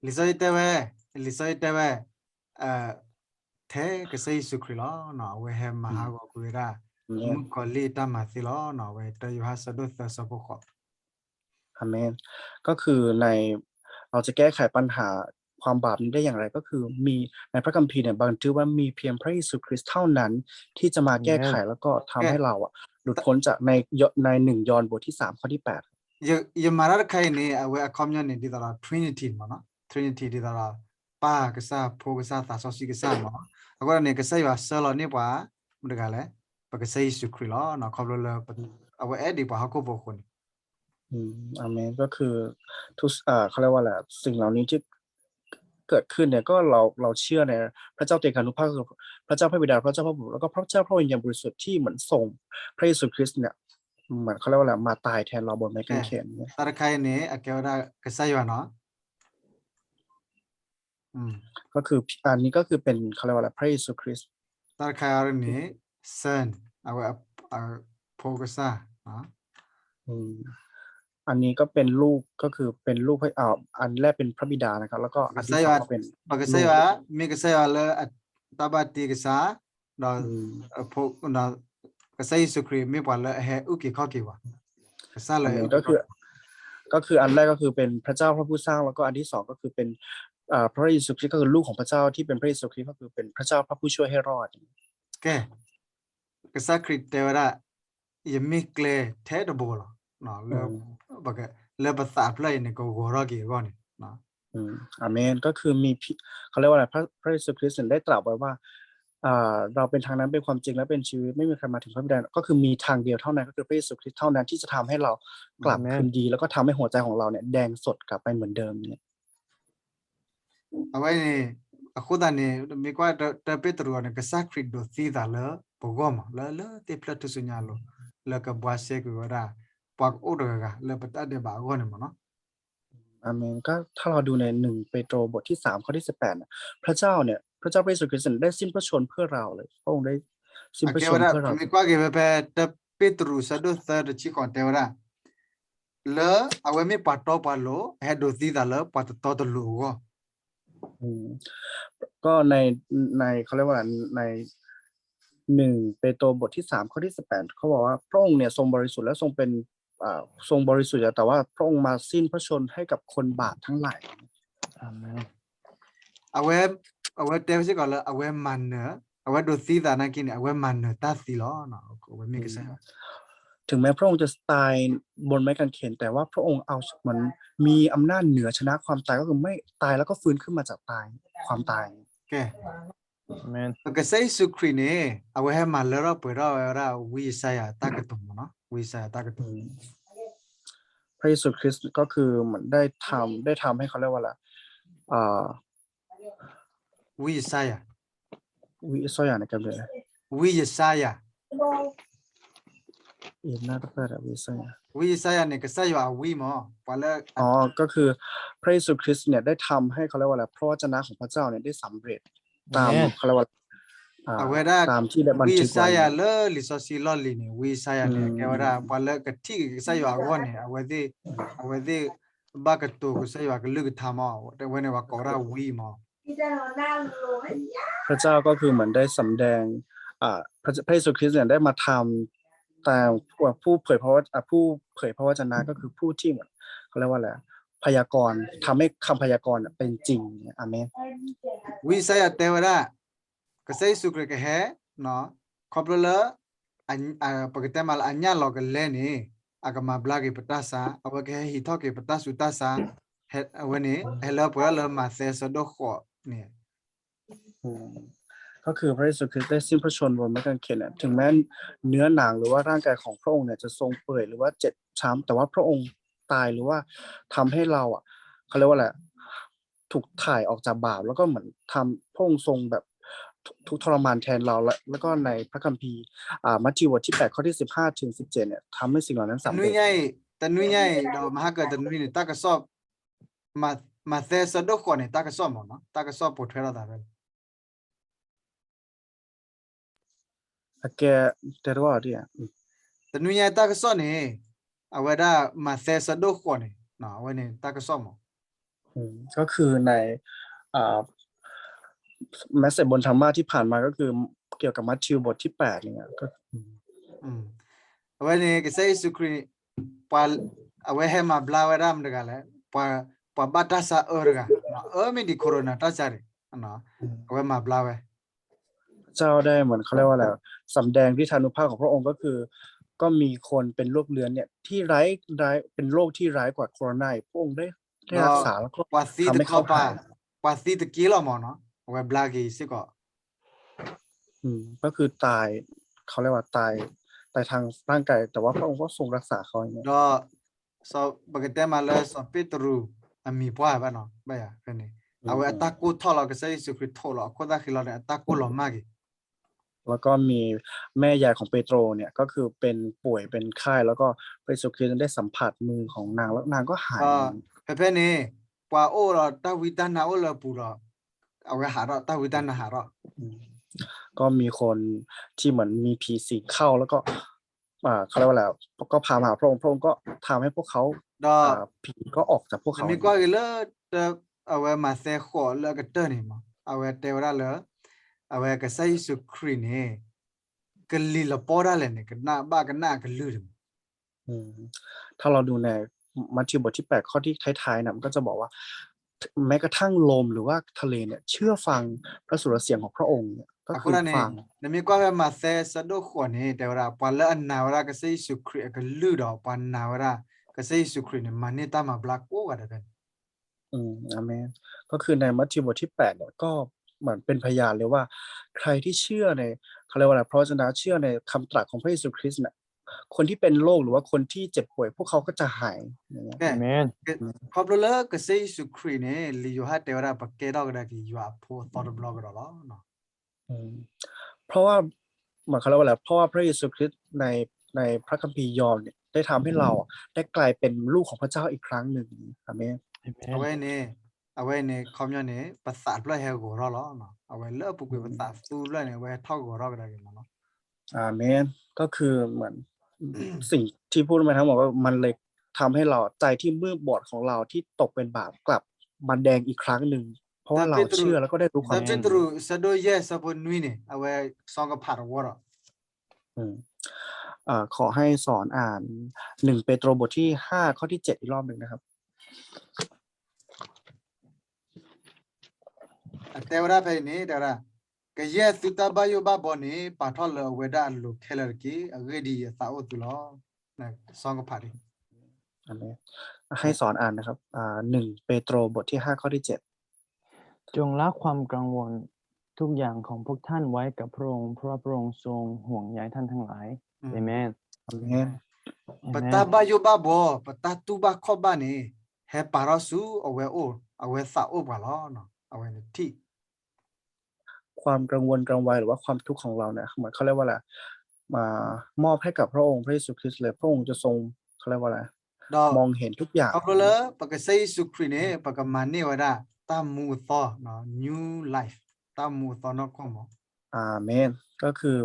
[SPEAKER 1] ลิซอยเตเวเทกษยสุคริลเนาะเวเฮมหากกุยรามุกลีตามาสิลเนาะเวตยูฮัสดุสสบุข
[SPEAKER 2] อาเมนก็คือเราจะแก้ไขปัญหาความบาปนี้ได้อย่างไรก็คือมีในพระคัมภีร์เนี่ยบันทึกว่ามีเพียงพระเยซูคริสต์เท่านั้น ที่จะมาแก้ไขแล้วก็ทำให้เราหลุดพ้นจากใน1 ยอห์นบทที่3ข้อที่8
[SPEAKER 1] ยมาราใครเนี่ยเวอคอมยอนเนี่ยดีตลอด Trinity มั้งเนาะ Trinity ดีตลอดป้ากษาโพกษาตาซอสิกษามั้งแล้วก็เนี่ยกษาอยู่เซลล์เนี่ยป่ะมันก็เลยปกษายิสุคริสต์เนาะเขาเลยเอาไว้ดีป่ะเขาก็บอกคน
[SPEAKER 2] อาเมนก็คือทุกเขาเรียกว่าอะไรสิ่งเหล่านี้ที่เกิดขึ้นเนี่ยก็เราเชื่อในพระเจ้าเตรียมอนุภาพพระเจ้าพระบิดาพระเจ้าพระบุตรแล้วก็พระเจ้าพระวิญญาณบริสุทธิ์ที่เหมือนส่งพระเยซูคริสต์เนี่ยเหมือนเขาเรียกว่าอะไรมาตายแทนเราบนไม้กางเขนเนี่ย
[SPEAKER 1] ตาใครเนี่ยเกี่ยวกับกษาอยู่เนาะ
[SPEAKER 2] ก็คืออันนี้ก็คือเป็นเขาเรียกว่าอะไรพระเยซูคริสต์
[SPEAKER 1] ตาใครอะไรเนี่ยเซนเอาไว้โพกษาเนาะ
[SPEAKER 2] อันนี้ก็เป็นลูกก็คือเป็นลูกให้อันแรกเป็นพระบิดานะครับแล้วก็อันที่สองเป็น
[SPEAKER 1] ปกษาอยู่มีกษาอยู่เลยตาบัติกษาเราพวกเรากษายิสุคริสต์มีป่ะเลยเฮอุกิข้อกี่วะกษาเลย
[SPEAKER 2] ก็คืออันแรกก็คือเป็นพระเจ้าพระผู้สร้างแล้วก็อันที่สองก็คือเป็นพระเยซูคริสต์ก็คือลูกของพระเจ้าที่เป็นพระเยซูคริสต์ก็คือเป็นพระเจ้าพระผู้ช่วยให้รอด
[SPEAKER 1] แกกษาคริสต์เทวดายังมีเกลือเทดโบลเนาะแล้วบอกว่าแล้วภาษาเพลย์เนี่ยก็หัวเราะกี่ก้อนเนาะ
[SPEAKER 2] อาเมนก็คือมีเขาเรียกว่าอะไรพระเยซูคริสต์ได้ตรัสไว้ว่าเราเป็นทางนั้นเป็นความจริงและเป็นชีวิตไม่มีใครมาถึงพระบิดาก็คือมีทางเดียวเท่านั้นก็คือพระเยซูคริสต์เท่านั้นที่จะทำให้เรากลับคืนดีแล้วก็ทำให้หัวใจของเราเนี่ยแดงสดกลับไปเหมือนเดิมเนี่ย
[SPEAKER 1] เอาไว้เนี่ยအခုတည်းเนี่ยมีกว่าแต่เปตรูเนี่ยกษาคริสต์ดูซีดาเลยปกติมาแล้วเตปลัดทุสุญญาโลแล้วก็บัวเสกว่า ปากโอเดกะเลปตัดเดบาก่อนมั้งเนาะ
[SPEAKER 2] อาเมนก็ถ้าเราดูใน1 เปโตรบทที่3ข้อที่18น่ะพระเจ้าเนี่ยพระเจ้าพระเยซูคริสต์ได้สิ้นพระชนม์เพื่อเราเลยพระองค์ได้สิ้นพระชนม์
[SPEAKER 1] Akevara
[SPEAKER 2] เพื่อเรา
[SPEAKER 1] mi kwa ke pe te Petru sado third chi kon te ora le awe mi pato pa lo he do ti da le pat to to lu go
[SPEAKER 2] อืมก็ในเขาเรียกว่าอะไรใน1 เปโตรบทที่3ข้อที่18เขาบอกว่าพระองค์เนี่ยทรงบริสุทธิ์และทรงเป็นทรงบริสุทธิ์แต่ว่าพระองค์มาสิ้นพระชนม์ให้กับคนบาปทั้งหลาย
[SPEAKER 3] อาเมน
[SPEAKER 1] awe te si ko le awe man ne awe do ti da na ki ne awe man ne ta si lo no ko we mi ke sa
[SPEAKER 2] ถึงแม้พระองค์จะตายบนไม้กางเขนแต่ว่าพระองค์เอาเหมือนมีอำนาจเหนือชนะความตายก็คือไม่ตายแล้วก็ฟื้นขึ้นมาจากความตาย
[SPEAKER 1] ke
[SPEAKER 3] อาเมน
[SPEAKER 1] ke sai su kri ne awe he man le ro pe ro ra wi sa ya ta ke tum no wi sa ya ta ke
[SPEAKER 2] อื
[SPEAKER 1] tum
[SPEAKER 2] มพระเยซูคริสต์ก็คือเหมือนได้ทำให้เขาเรียกว่าอะไรอ่า
[SPEAKER 1] wi sa ya
[SPEAKER 2] วิโซยาในกันเลย
[SPEAKER 1] wi sa ya
[SPEAKER 2] อีกหน้าตะเพิดวิโซยา
[SPEAKER 1] wi sa ya ne ke sa ya wi mo pa le
[SPEAKER 2] อ๋อก็คือพระเยซูคริสต์เนี่ยได้ทำให้เขาเรียกว่าอะไรพระวจนะของพระเจ้าเนี่ยได้สำเร็จตามเขาเรียกว่า
[SPEAKER 1] awe da
[SPEAKER 2] ตามที่ได้บัน
[SPEAKER 1] wi
[SPEAKER 2] ทึก
[SPEAKER 1] sa
[SPEAKER 2] ไว้
[SPEAKER 1] ya le li so si lo li ne wi sa ya ne ke ora pa le ke ti ke sa ya go ne awe de ba ka to ko sa ya ke lu tha ma de we ne wa ko ra wi mo
[SPEAKER 2] พระเจ้าก็คือเหมือนได้สำแดงพระเยซูคริสต์เนี่ยได้มาทำแต่ผู้เผยพระวจนะก็คือผู้ที่เหมือนเขาเรียกว่าอะไรพยากรณ์ทำให้คำพยากรณ์เป็นจริงอาเมน
[SPEAKER 1] wi sa ya te wa ke sai su ke he no ko le an pa ke te mal anya lo ke le ni aga ma bla ke patasa awe ke hi tho ke patasu ta sa he awe ni hello pa le ma se so do kho ni
[SPEAKER 2] อืมก็คือพระเยซูคริสต์ได้สิ้นพระชนม์บนไม้กางเขนเนี่ยถึงแม้เนื้อหนังหรือว่าร่างกายของพระองค์เนี่ยจะทรงเปื่อยหรือว่าเจ็บช้ำแต่ว่าพระองค์ตายหรือว่าทำให้เราเขาเรียกว่าอะไรถูกถ่ายออกจากบาปแล้วก็เหมือนทำพระองค์ทรงแบบทุกข์ทรมานแทนเราแล้วก็ในพระคัมภีร์มัทธิวบทที่8ข้อที่15ถึง17เนี่ยทำให้สิ่งเหล่านั้นสำ
[SPEAKER 1] nu
[SPEAKER 2] เร็จ
[SPEAKER 1] nyai tanu nyai do ma ka tanu ni ta ka so ma se so do kho ni ta ka so mo no ta ka so po thwe ra da be
[SPEAKER 2] แกแต่ว่าเนี่ย
[SPEAKER 1] tanu nyai ta ka so ni awe da ma se so do kho ni no awe ni ta ka so mo
[SPEAKER 2] ก็คือในแมสเสจบนธรรมะที่ผ่านมาก็คือเกี่ยวกับมัทธิวบทที่8เนี่ยก็
[SPEAKER 1] awe ni ke sai su kri pa awe he ma bla wa ram de ga le pa bata sa ga no mi di corona ta sa ri no awe ma bla we
[SPEAKER 2] เจ้าได้เหมือนเขาเรียกว่าอะไรสำแดงที่ทานุภาพของพระองค์ก็คือ ก็มีคนเป็นโรคเรื้อนเนี่ยที่ร้ายเป็นโรคที่ร้ายกว่าโคโรนาพระองค์ได้รักษาแล้วก็
[SPEAKER 1] pa si
[SPEAKER 2] ทำ
[SPEAKER 1] de
[SPEAKER 2] ให้
[SPEAKER 1] ko
[SPEAKER 2] เขาหาย
[SPEAKER 1] pa si de ki lo mo no awe bla ki si ko
[SPEAKER 2] ก็คือตายเขาเรียกว่าตายทางร่างกายแต่ว่าพระองค์ก็ทรงรักษาเขาอย่างเงี้ย
[SPEAKER 1] do so bagate ma le so petru ami pwa ba no ba ya fe ni awe ataku tho lo ke sai su kri tho lo ko da ki lo ne ataku lo ma ki
[SPEAKER 2] แล้วก็มีแม่ยายของเปโตรเนี่ยก็คือเป็นป่วยเป็นไข้แล้วก็พระเยซูคริสต์ได้สัมผัสมือของนางแล้วนางก็หาย
[SPEAKER 1] pe pe ni pwa o lo ta wi ta na o lo pu lo awe ha ro ta wi ta na ha ro
[SPEAKER 2] ก็มีคนที่เหมือนมีผีสิงเข้าแล้วก็เขาเรียกว่าอะไรก็พามาหาพระองค์ก็ทำให้พวกเขา
[SPEAKER 1] do
[SPEAKER 2] ผีก็ออกจากพวกเขา
[SPEAKER 1] mi kwa ki le te awe ma se kho le ke te ni mo awe te wa le awe ke sai su kri ni ke li lo po da le ni ke na ba ke na ke lu de
[SPEAKER 2] ถ้าเราดูในมัทธิวบทที่8ข้อที่ท้ายๆนะมันก็จะบอกว่า แม้กระทั่งลมหรือว่าทะเลเนี่ยเชื่อฟังพระสุรเสียงของพระองค์เนี่ยก็คือ
[SPEAKER 1] akura ni
[SPEAKER 2] ฟัง
[SPEAKER 1] ne mi kwa be ma se sa do kho ni te wa pa le na wa ke sai su kri ke lu do pa na wa ke sai su kri ni ma ni ta ma bla ko ga de ben
[SPEAKER 2] อาเมนก็คือในมัทธิวบทที่8เนี่ยก็เหมือนเป็นพยานเลยว่า ใครที่เชื่อในเขาเรียกว่าอะไรเพราะฉะนั้นเชื่อในคำตรัสของพระเยซูคริสต์เนี่ยคนที่เป็นโรคหรือว่าคนที่เจ็บป่วยพวกเขาก็จะหายอย่างเงี้ย
[SPEAKER 3] อาเมน
[SPEAKER 1] ขอบเลยก็ใช้สุครีเนี่ยลีอยู่ฮัตเตอร์ปากเกดอกได้กี่อยู่อ่ะพูดตอดบล็อกก็แล้วเนาะ
[SPEAKER 2] เพราะว่าเหมือนเขาเรียกว่าอะไรเพราะว่าพระเยซูคริสต์ในพระคัมภีร์ยอห์นเนี่ย ได้ทำให้เราได้กลายเป็นลูกของพระเจ้าอีกครั้งหนึ่งอาเมน
[SPEAKER 1] เอาไว้
[SPEAKER 3] Amen.
[SPEAKER 1] เนี่ยเอาไว้เนี่ยคอมยอนเนี่ยภาษาเปล่าเฮกูรอล้อเนาะเอาไว้เลิกปุกภาษาสู้เลยเนี่ยไว้ท่อกูรอก็ได้กันเนาะ
[SPEAKER 2] อาเมนก็คือเหมือนสิ่งที่พูดมาทั้งหมดว่ามันเลยทำให้เราใจที่มืดบอดของเราที่ตกเป็นบาปกลับมาแดงอีกครั้งหนึ่งเพราะว่าเราเชื่อแล้วก็ได้รู้ความ
[SPEAKER 1] แต่
[SPEAKER 2] จ
[SPEAKER 1] เป็
[SPEAKER 2] ริ
[SPEAKER 1] น
[SPEAKER 2] ง
[SPEAKER 1] ตรูสะดวกเยอะสะพนนุ้ยเนี่ยเอาไว้ซองกับผ่านวอร์
[SPEAKER 2] อืมขอให้สอนอ่าน1เปโตรบทที่5ข้อที่7อีกรอบหนึ่งนะครับ
[SPEAKER 1] แต่ว่าไปนี่เดี๋ยวนะก็เยอะสุดท้ายอยู่บ้าบอนี่ปะทอลเวดาลูเคลร์กีเรดีสาวตุลอนะซองกับผ่าน
[SPEAKER 2] อันนี้ให้สอนอ่านนะครับ1เปโตรบทที่5ข้อที่7
[SPEAKER 3] จงละความกังวลทุกอย่างของพวกท่านไว้กับพระองค์เพราะว่าพระองค์ทรงห่วงใยท่านทั้งหลาย Amen.
[SPEAKER 2] อาเมน
[SPEAKER 1] ปะตา
[SPEAKER 3] Amen.
[SPEAKER 1] บาอยู่บ้าบอปะตาตูบ้าขบ้านี่เฮปาราสูเอาไว้โอเอาไว้สาวบาลอเนาะเอาไว้ที่
[SPEAKER 2] ความกังวลกังวายหรือว่าความทุกข์ของเราเนี่ยเหมือนเขาเรียกว่าอะไรมามอบให้กับพระองค์พระเยซูคริสต์เลยพระองค์จะทรงเขาเรียกว่าอะไร
[SPEAKER 1] ดอก
[SPEAKER 2] มองเห็นทุกอย่าง
[SPEAKER 1] เอาเลยปะก็ใส่สุครีเน่ปะก็มันนี่ว่าได้ตามมูทอเนาะ new life ตามมูทอเนาะก็มอ
[SPEAKER 2] อาเมนก็คือ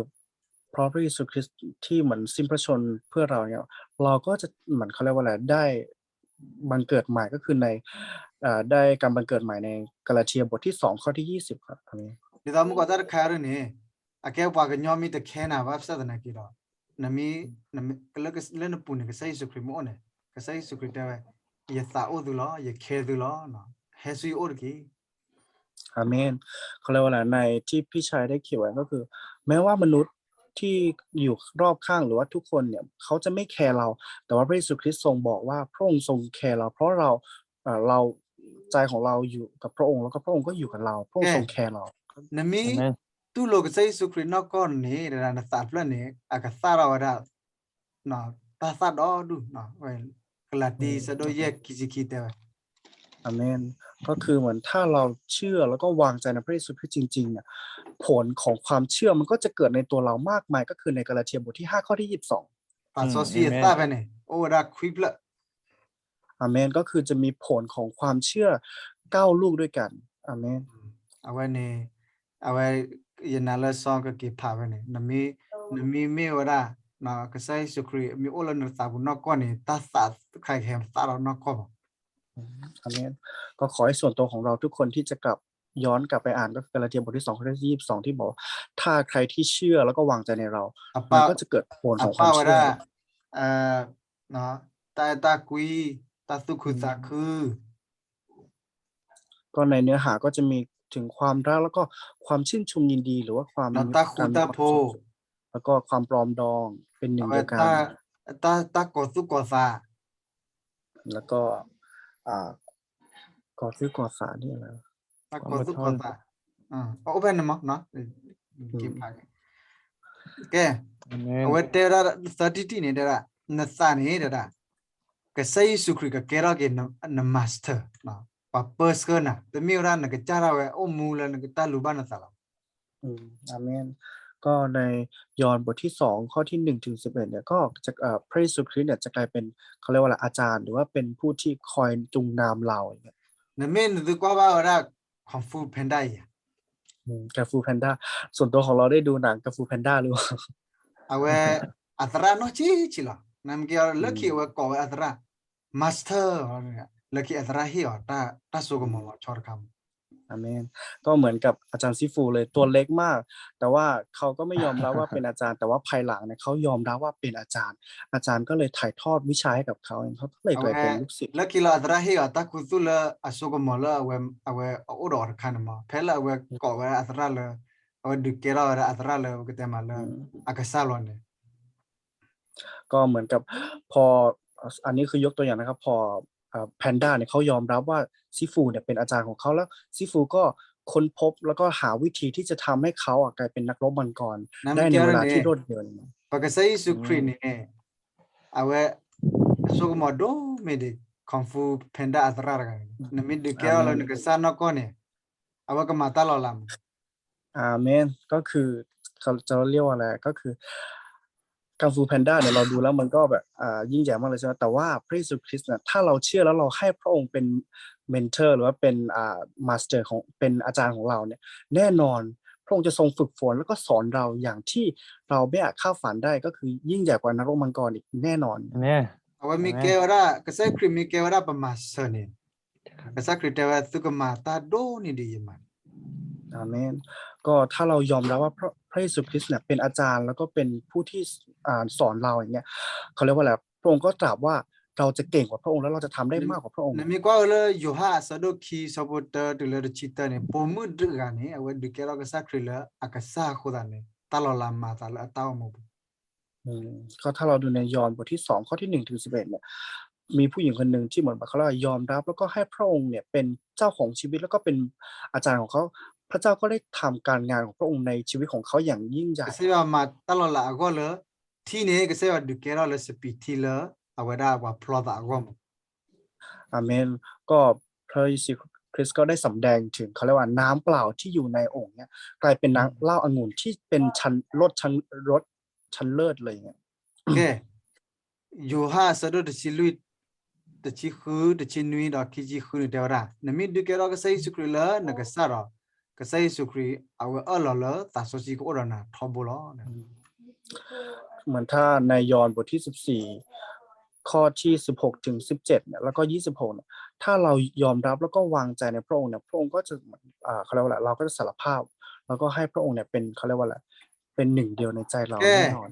[SPEAKER 2] เพราะพระเยซูคริสต์ที่เหมือนสิ้นพระชนม์เพื่อเราเนี่ยเราก็จะเหมือนเขาเรียกว่าอะไรได้บังเกิดใหม่ก็คือในได้การบังเกิดใหม่ในกาลาเทียบทที่2ข้อที่20ครับอาเมน
[SPEAKER 1] เดี๋ยวมุกอตาร์คาร์เนี่ยอาแกว่ากันยอมมีแต่แค่น่ะว่าสัตว์นักกีฬานามีก็เลยก็เล่นปุ่นก็ใส่สุครีมโอเนี่ยก็ใส่สุครีมเท่าไหร่ยาสาวดูล้อยาเคดูล้อเนาะเฮซุยโอร์กี
[SPEAKER 2] อาเมนเขาเรียกว่าอะไรในที่พี่ชายได้เขียนไว้ก็คือ แม้ว่ามนุษย์ที่อยู่รอบข้างหรือว่าทุกคนเนี่ยเขาจะไม่แคร์เรา แต่ว่าพระเยซูคริสต์ทรงบอกว่าพระองค์ทรงแคร์เรา เพราะเราใจของเราอยู่กับพระองค์แล้วก็พระองค์ก็อยู่กับเราพระองค์ทรงแคร์เรา
[SPEAKER 1] นามี
[SPEAKER 3] Amen.
[SPEAKER 1] ตุโลกใส่สุครีนอกก้อนนี่เดี๋ยวนะสัตว์เล่นนี่อากาศสารวัตรเนาะตาสัตว์อ๋อดูเนาะเว้ยกลาตีสะดวกเยกิจิกิเตอร์
[SPEAKER 2] อาเมนก็คือเหมือนถ้าเราเชื่อแล้วก็วางใจในพระเยซูคริสต์จริงๆเนี่ยผลของความเชื่อมันก็จะเกิดในตัวเรามากมายก็คือในกาลาเทียบทที่5ข้อที่22
[SPEAKER 1] ปาโซเซียตาเป็นเนี่ยโอ้รักควิปละ
[SPEAKER 2] อาเมนก็คือจะมีผลของความเชื่อ9ลูกด้วยกันอาเมน
[SPEAKER 1] เอาไว้เนี่ยเอาไว้ยันนั่นละซองก็เก็บผ้าไว้เนี่ยนามีไม่ว่าได้เนาะก็ใส่สุครีมีโอลนตาบุนอกก้อนนี่ตาสัตว์ใครแข่งตาเรานอกก้อน
[SPEAKER 2] อาเมนก็ขอให้ส่วนตัวของเราทุกคนที่จะย้อนกลับไปอ่านก็คือกาลาเทียบทที่2ข้อที่22ที่บอกถ้าใครที่เชื่อแล้วก็วางใจในเรา
[SPEAKER 1] อา
[SPEAKER 2] มัน
[SPEAKER 1] ป้า
[SPEAKER 2] ก็จะเกิดผลของค
[SPEAKER 1] ป้าว
[SPEAKER 2] าม
[SPEAKER 1] ว่า
[SPEAKER 2] เชื่อ
[SPEAKER 1] ได้เอ่อเนาะตากุยตาสุขุตาคือ
[SPEAKER 2] ก็ในเนื้อหาก็จะมีถึงความรักแล้วก็ความชื่นชมยินดีหรือว่าความ
[SPEAKER 1] เนาะตาคุ
[SPEAKER 2] การมี
[SPEAKER 1] ตา
[SPEAKER 2] ความ
[SPEAKER 1] โพ
[SPEAKER 2] สุขแล้วก็ความปลอมดองเป็นหนึ่
[SPEAKER 1] เอา
[SPEAKER 2] ง
[SPEAKER 1] ไว้
[SPEAKER 2] เดียวกัน
[SPEAKER 1] ตากอสุกอซา
[SPEAKER 2] แล้วก็อ่ากอซื้อกอสานี่อะไร
[SPEAKER 1] ตากอสุกอซาโอเปนนะมั้งเนาะเก็บผ้าแก
[SPEAKER 3] Amen.
[SPEAKER 1] เอาไว้เตระสถิตินี่เดระนัสานี่เดระก็ใส่สุครีก็เกล้าเกนมาสเตอร์เนาะปะเปิร์สกันนะแต่มีร้านนักจาราเวโอมูลนักตาลูบานะสาลา
[SPEAKER 2] อาเมนก็ในยอห์นบทที่2ข้อที่1ถึง11เนี่ยก็จะพระเยซูคริสต์เนี่ยจะกลายเป็นเขาเรียกว่าอะไรอาจารย์หรือว่าเป็นผู้ที่คอยจูงนำเราอย่างเงี้ย
[SPEAKER 1] นั่นไม่นึกว่าว่าเราคอมฟูเพนได้ยัง
[SPEAKER 2] กาฟูแพนด้าส่วนตัวของเราได้ดูหนังกาฟูแพนด้าหรือเปล่า
[SPEAKER 1] เอาไว้อัตราโนชิล่ะนั่นก็ลักกี้ว่าก่ออัตรามาสเตอร์ลักกี้อัตราเฮียตาสุกมอชอร์คำ
[SPEAKER 2] อาเมนก็เหมือนกับอาจารย์ซิฟูเลยตัวเล็กมาก แต่ว่าเขาก็ไม่ยอมรับว่าเป็นอาจารย์แต่ว่าภายหลังเนี่ยเขายอมรับว่าเป็นอาจารย์ อาจารย์ก็เลยถ่ายทอดวิชาให้กับเขาเขาก็เลยกลายเป็นลูกศิษย์
[SPEAKER 1] ลักกี้ละอัตราเฮียตาคุตุละอสุกมอละเอาไว้อุดรคันมาเพลเอาไว้ก่อไว้อัตราละเอาไว้ดึกเกล้าอัตราละก็เต็มมาละอากาศร้อนเนี่ย
[SPEAKER 2] ก็เหมือนกับพออันนี้คือยกตัวอย่างนะครับพอแพนด้าเนี่ยเขายอมรับว่าซิฟูเนี่ยเป็นอาจารย์ของเขาแล้วซิฟูก็ค้นพบแล้วก็หาวิธีที่จะทำให้เขากลายเป็นนักรบมังกรได้ในเวลาที่รวดเร็ว
[SPEAKER 1] ปากใส่สุครีนี่เอาไว้สุกมอดูไม่ได้คอมฟูเพนด้าอัตรากันนั่นไม่ดึกเกล้าแล้วนึกสานนกก้อนเนี่ยเอาไว้ก็มาตาลอลาม
[SPEAKER 2] อาเมนก็คือเขาจะเรียกว่าอะไรก็คือ กังฟูแพนด้าเนี่ยเราดูแล้วมันก็แบบยิ่งใหญ่มากเลยใช่ไหมแต่ว่าพระเยซูคริสต์เนี่ยถ้าเราเชื่อแล้วเราให้พระองค์เป็นเมนเทอร์หรือว่าเป็นมาสเตอร์ของเป็นอาจารย์ของเราเนี่ยแน่นอนพระองค์จะทรงฝึกฝนแล้วก็สอนเราอย่างที่เราไม่อาจคาดฝันได้ก็คือยิ่งใหญ่กว่านรกมังกรอีกแน่นอน
[SPEAKER 3] Amen.
[SPEAKER 1] เอาไว้มี
[SPEAKER 3] Amen.
[SPEAKER 1] เกวราก็ใส่ครีมมีเกวราประมาณเสน่ห์ก็สักครีเตว่าตุกมาตาโดนี่ดีมัน
[SPEAKER 2] อาเมนก็ถ้าเรายอมรับว่าพระเยซูคริสต์เนี่ยเป็นอาจารย์แล้วก็เป็นผู้ที่สอนเราอย่างเงี้ยเขาเรียกว่าอะไรพระองค์ก็ตรัสว่าเราจะเก่งกว่าพระองค์แล้วเราจะทำได้มากกว่าพระองค์
[SPEAKER 1] na mi kwa le yoha sado ki sabota de le chita ne pomu de ga ne awe de kera ka sakri le akasa khoda ne talola ma ta la taw mo
[SPEAKER 2] ก็ถ้าเราดูในยอห์นบทที่2ข้อที่1ถึง11เนี่ยมีผู้หญิงคนหนึ่งที่เหมือนแบบเขาเรียกว่ายอมรับแล้วก็ให้พระองค์เนี่ยเป็นเจ้าของชีวิตแล้วก็เป็นอาจารย์ของเขาพระเจ้าก็ได้ทำการงานของพระองค์ในชีวิตของเขาอย่างยิ่งใหญ่
[SPEAKER 1] se ya ma talola ago le ti ne ke se ya de kera le spiti le awe da wa plo da ago mo
[SPEAKER 2] อาเมนก็พระเยซูคริสต์ก็ได้สำแดงถึงเขาเรียกว่าน้ำเปล่าที่อยู่ในโอ่งเนี่ยกลายเป็นน้ำเหล้าองุ่นที่เป็นรสชั้นเลิศเลยเนี่ย
[SPEAKER 1] ke yoha sado de silui de chi khu de chi nui da ki ji khu ne de ra na mi de kera ka sai sukri le na ka sa ro ka sai sukri awe ala le ta so si ko ra na thobo lo
[SPEAKER 2] เหมือนถ้าในยอห์นบทที่14ข้อที่16ถึง17เนี่ยแล้วก็26เนี่ยถ้าเรายอมรับแล้วก็วางใจในพระองค์เนี่ยพระองค์ก็จะเขาเรียกว่าอะไรเราก็จะสารภาพแล้วก็ให้พระองค์เนี่ยเป็นเขาเรียกว่าอะไรเป็นหนึ่งเดียวในใจเราแน่นอน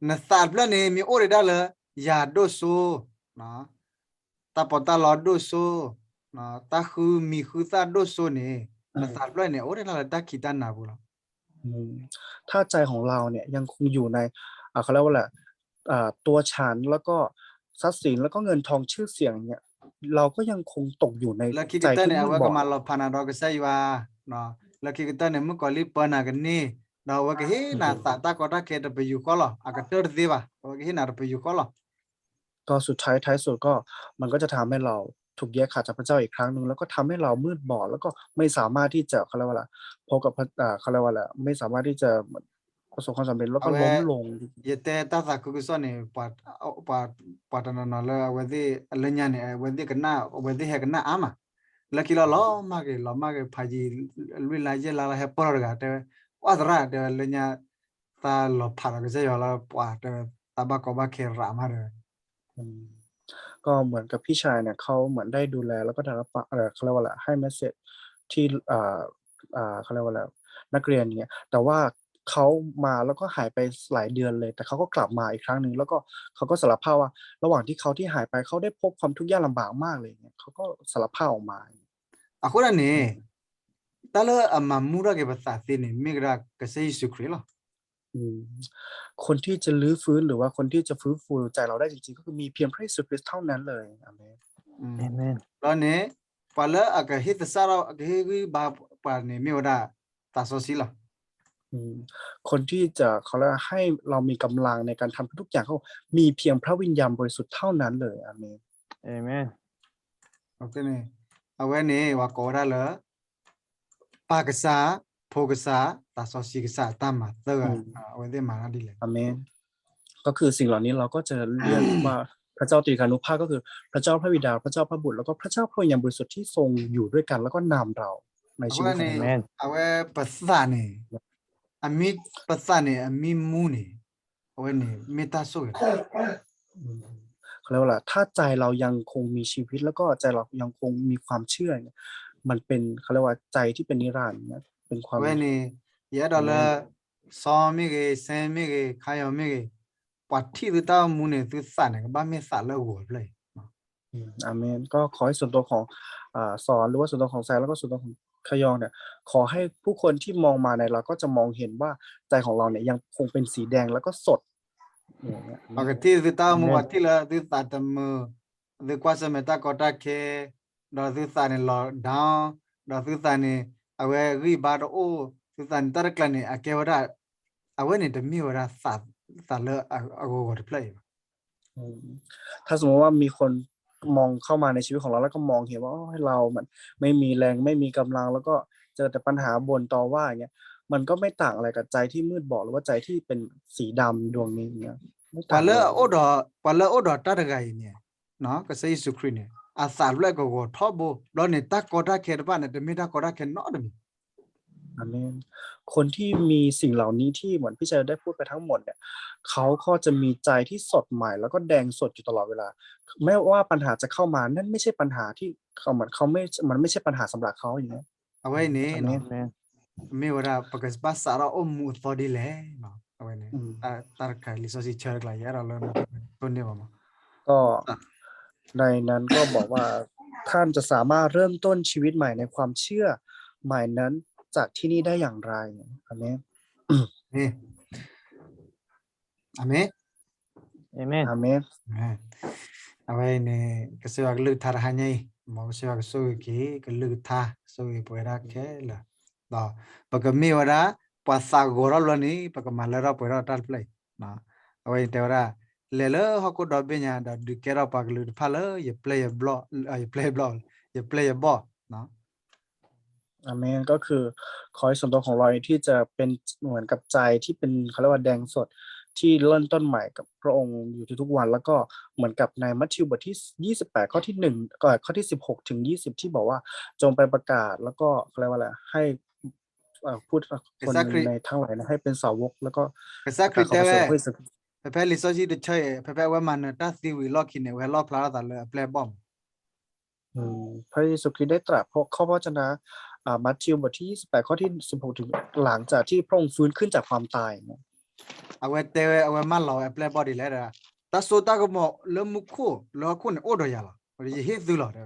[SPEAKER 1] na sa bla ne mi ore da le ya do so na ta po ta lo do so na ta khu mi khu sa do so ne na sa bla ne ore la ta ki ta na bu la
[SPEAKER 2] ถ้าใจของเราเนี่ยยังคงอยู่ในเขาเรียกว่าอะไรตัวฉันแล้วก็ทรัพย์สินแล้วก็เงินทองชื่อเสียงเนี่ยเราก็ยังคงตกอยู่ใน
[SPEAKER 1] la ki
[SPEAKER 2] ใจ
[SPEAKER 1] ta
[SPEAKER 2] ที่
[SPEAKER 1] ne
[SPEAKER 2] มืด
[SPEAKER 1] awa
[SPEAKER 2] บ
[SPEAKER 1] ka
[SPEAKER 2] อด
[SPEAKER 1] ma lo phana do ka sai wa na la ki ta ne mu ko li pa na ka ni da wa ke he na ta ta ko ta ke ta pe yu ko lo aka ter de ba wa ke he na pe yu ko lo
[SPEAKER 2] ก็สุดท้ายสุดก็มันก็จะทำให้เราถูกแยกขาดจากพระเจ้าอีกครั้งหนึ่งแล้วก็ทำให้เรามืดบอดแล้วก็ไม่สามารถที่จะเขาเรียกว่าอะไรพบกับเขาเรียกว่าอะไรไม่สามารถที่จะประสบความสำเร็จแล้วก็ล้มลง
[SPEAKER 1] ye te ta sa ku so ne pa ta na la wa de le nya ne wa de ka na wa de he ka na ama la ki lo ma ke pha ji lui la je la he por ga te wa dra de le nya ta lo pha ga se yo la pa te ta ba ko ba ke ra ma de
[SPEAKER 2] อืมก็เหมือนกับพี่ชายเนี่ยเขาเหมือนได้ดูแลแล้วก็ได้รับเขาเรียกว่าอะไรให้เมสเสจที่เขาเรียกว่าอะไรนักเรียนอย่างเงี้ยแต่ว่าเขามาแล้วก็หายไปหลายเดือนเลยแต่เขาก็กลับมาอีกครั้งหนึ่งแล้วก็เขาก็สารภาพว่าระหว่างที่เขาที่หายไปเขาได้พบความทุกข์ยากลำบากมากเลยอย่างเงี้ยเขาก็สารภาพออกมา
[SPEAKER 1] akora ne ta la amma mu ra ke ba sa se ne mi gra ka se su kri lo
[SPEAKER 2] อืมคนที่จะรื้อฟื้นหรือว่าคนที่จะฟื้นฟูใจเราได้จริงๆก็คือมีเพียงพระเยซูคริสต์เท่านั้นเลยอาเมน
[SPEAKER 3] Amen.
[SPEAKER 1] lo ne pa la aka hit sa ra ke he ba pa ne mi ora ta so si lo
[SPEAKER 2] คนที่จะเขาเรียกว่าให้เรามีกำลังในการทำทุกอย่างเขามีเพียงพระวิญญาณบริสุทธิ์เท่านั้นเลยอาเมน
[SPEAKER 3] Amen.
[SPEAKER 1] okay ne awe ne wa ko ra la pa ka sa pho ka sa ta so si ka sa ta ma ta ga awe de ma na di le
[SPEAKER 2] อาเมนก็คือสิ่งเหล่านี้เราก็จะเรียกว่าพระเจ้าตรีฆานุภาพก็คือพระเจ้าพระบิดาพระเจ้าพระบุตรแล้วก็พระเจ้าพระวิญญาณบริสุทธิ์ที่ทรงอยู่ด้วยกันแล้วก็นำเราในชีวิต
[SPEAKER 1] akora
[SPEAKER 2] ของ
[SPEAKER 1] ne
[SPEAKER 2] เรา
[SPEAKER 3] Amen.
[SPEAKER 1] awe pa sa ne ami pa sa ne ami mu ne awe ne me ta so ga
[SPEAKER 2] เขาเรียกว่าอะไรถ้าใจเรายังคงมีชีวิตแล้วก็ใจเรายังคงมีความเชื่อเนี่ยมันเป็นเขาเรียกว่าใจที่เป็นนิรันดร์นะเป็นความ
[SPEAKER 1] awe ne ya da la so mi ge sen mi ge kha yo mi ge pa thi tu ta mu ne tu sa ne ba me sa la wo ple
[SPEAKER 2] อาเมนก็ขอให้ส่วนตัวของสอนหรือว่าส่วนตัวของแซนแล้วก็ส่วนตัวของขยองเนี่ยขอให้ผู้คนที่มองมาในเราก็จะมองเห็นว่าใจของเราเนี่ยยังคงเป็นสีแดงแล้วก็สดอย่างเงี้ย
[SPEAKER 1] okay ti tu ta mu wa ti la tu ta ta mu tu kwa sa me ta ko ta ke do tu sa ne lo down do tu sa ne awe ri ba do o tu sa ne ta kla ne ake wa da awe ne de mi wa da sa la a go go play
[SPEAKER 2] อืมถ้าสมมติว่ามีคนมองเข้ามาในชีวิตของเราแล้วก็มองเห็นว่าให้เรามันไม่มีแรงไม่มีกำลังแล้วก็เจอแต่ปัญหาบ่นต่อว่าอย่างเงี้ยมันก็ไม่ต่างอะไรกับใจที่มืดบอดหรือว่าใจที่เป็นสีดำดวงนี้อย่างเงี้ย ไม่
[SPEAKER 1] ปา
[SPEAKER 2] ต่าง
[SPEAKER 1] เล
[SPEAKER 2] เลย
[SPEAKER 1] โอดอปาเลโอดอตาตะไกเนี่ยเนาะก็เซยิสุคริเนี่ยอาสาลก็ก็ทอโบลอเนี่ยตากอดาเคดบ้านเนี่ยไม่ตากอดาเคนอดมี
[SPEAKER 2] อาเมนคนที่มีสิ่งเหล่านี้ที่เหมือนพี่ชัยได้พูดไปทั้งหมดเนี่ยเขาก็จะมีใจที่สดใหม่แล้วก็แดงสดอยู่ตลอดเวลาไม่ว่าปัญหาจะเข้ามานั่นไม่ใช่ปัญหาที่เขาเหมือนเขาไม่มันไม่ใช่ปัญหาสำหรับเขาอย่างเงี้ย
[SPEAKER 1] เอาไว้เนี่ย
[SPEAKER 2] อาเม
[SPEAKER 1] เนาะ
[SPEAKER 2] น
[SPEAKER 3] อาเมน
[SPEAKER 1] ไม่ว่าปากสบาสาระอมูทอดีแลเนาะเอาไว้เนี่ย
[SPEAKER 2] อืม
[SPEAKER 1] ตาคายลิซอสิเชิร์กลายยาเราเลยนะตัวนี้ว่ามา
[SPEAKER 2] ก็ในนั้นก็บอกว่าท่านจะสามารถเริ่มต้นชีวิตใหม่ในความเชื่อใหม่นั้นจากที่นี่ได้อย่างไรอาเมน
[SPEAKER 1] นี่อเมน
[SPEAKER 3] อาเมน
[SPEAKER 2] อาเมน
[SPEAKER 1] เอาไว้เนี่ยก็เสียว่าลึกทาร์ฮันยัยมองเสียว่าสู้กี่ก็ลึกทาสู้อีปวยรักแค่ละต่อปากมีว่าระภาษาโกรลนี่ปากมาเลราปวยราตัดเพลย์นะเอาไว้แต่ว่าเลเลเขาก็ดอบเบียนดอดูแค่เราปากลึกพาเลยอย่าเพลย์บล็อกอย่าเพลย์บล็อกอย่าเพลย์บอลนะ
[SPEAKER 2] อาเมนก็คือขอให้ส่วนตัวของเราที่จะเป็นเหมือนกับใจที่เป็นเขาเรียกว่าแดงสดที่เริ่มต้นใหม่กับพระองค์อยู่ทุกๆวัน แล้วก็เหมือนกับในมัทธิวบทที่28ข้อที่1ก็ข้อที่16ถึง20ที่บอกว่าจงไปประกาศแล้วก็เขาเรียกว่าอะไรให้พูดคนในทั้งหลายนะให้เป็นสาวกแล้วก็
[SPEAKER 1] Kesa
[SPEAKER 2] ประกาศข่าวประเสริฐ
[SPEAKER 1] kritewe
[SPEAKER 2] พระเยซู
[SPEAKER 1] pepe lisoji de choy pepe we man ta si wi lock in we lock la ta le play bomb
[SPEAKER 2] พระเยซูคริสต์ได้ตรัสข้อพระวจนะมัทธิวบทที่28ข้อที่16ถึงหลังจากที่พระองค์ฟื้นขึ้นจากความตายนะ
[SPEAKER 1] awe tewe awe man lo play body le da ta so ta ko mo le mu ko lo ko ne odo ya la ri he du lo de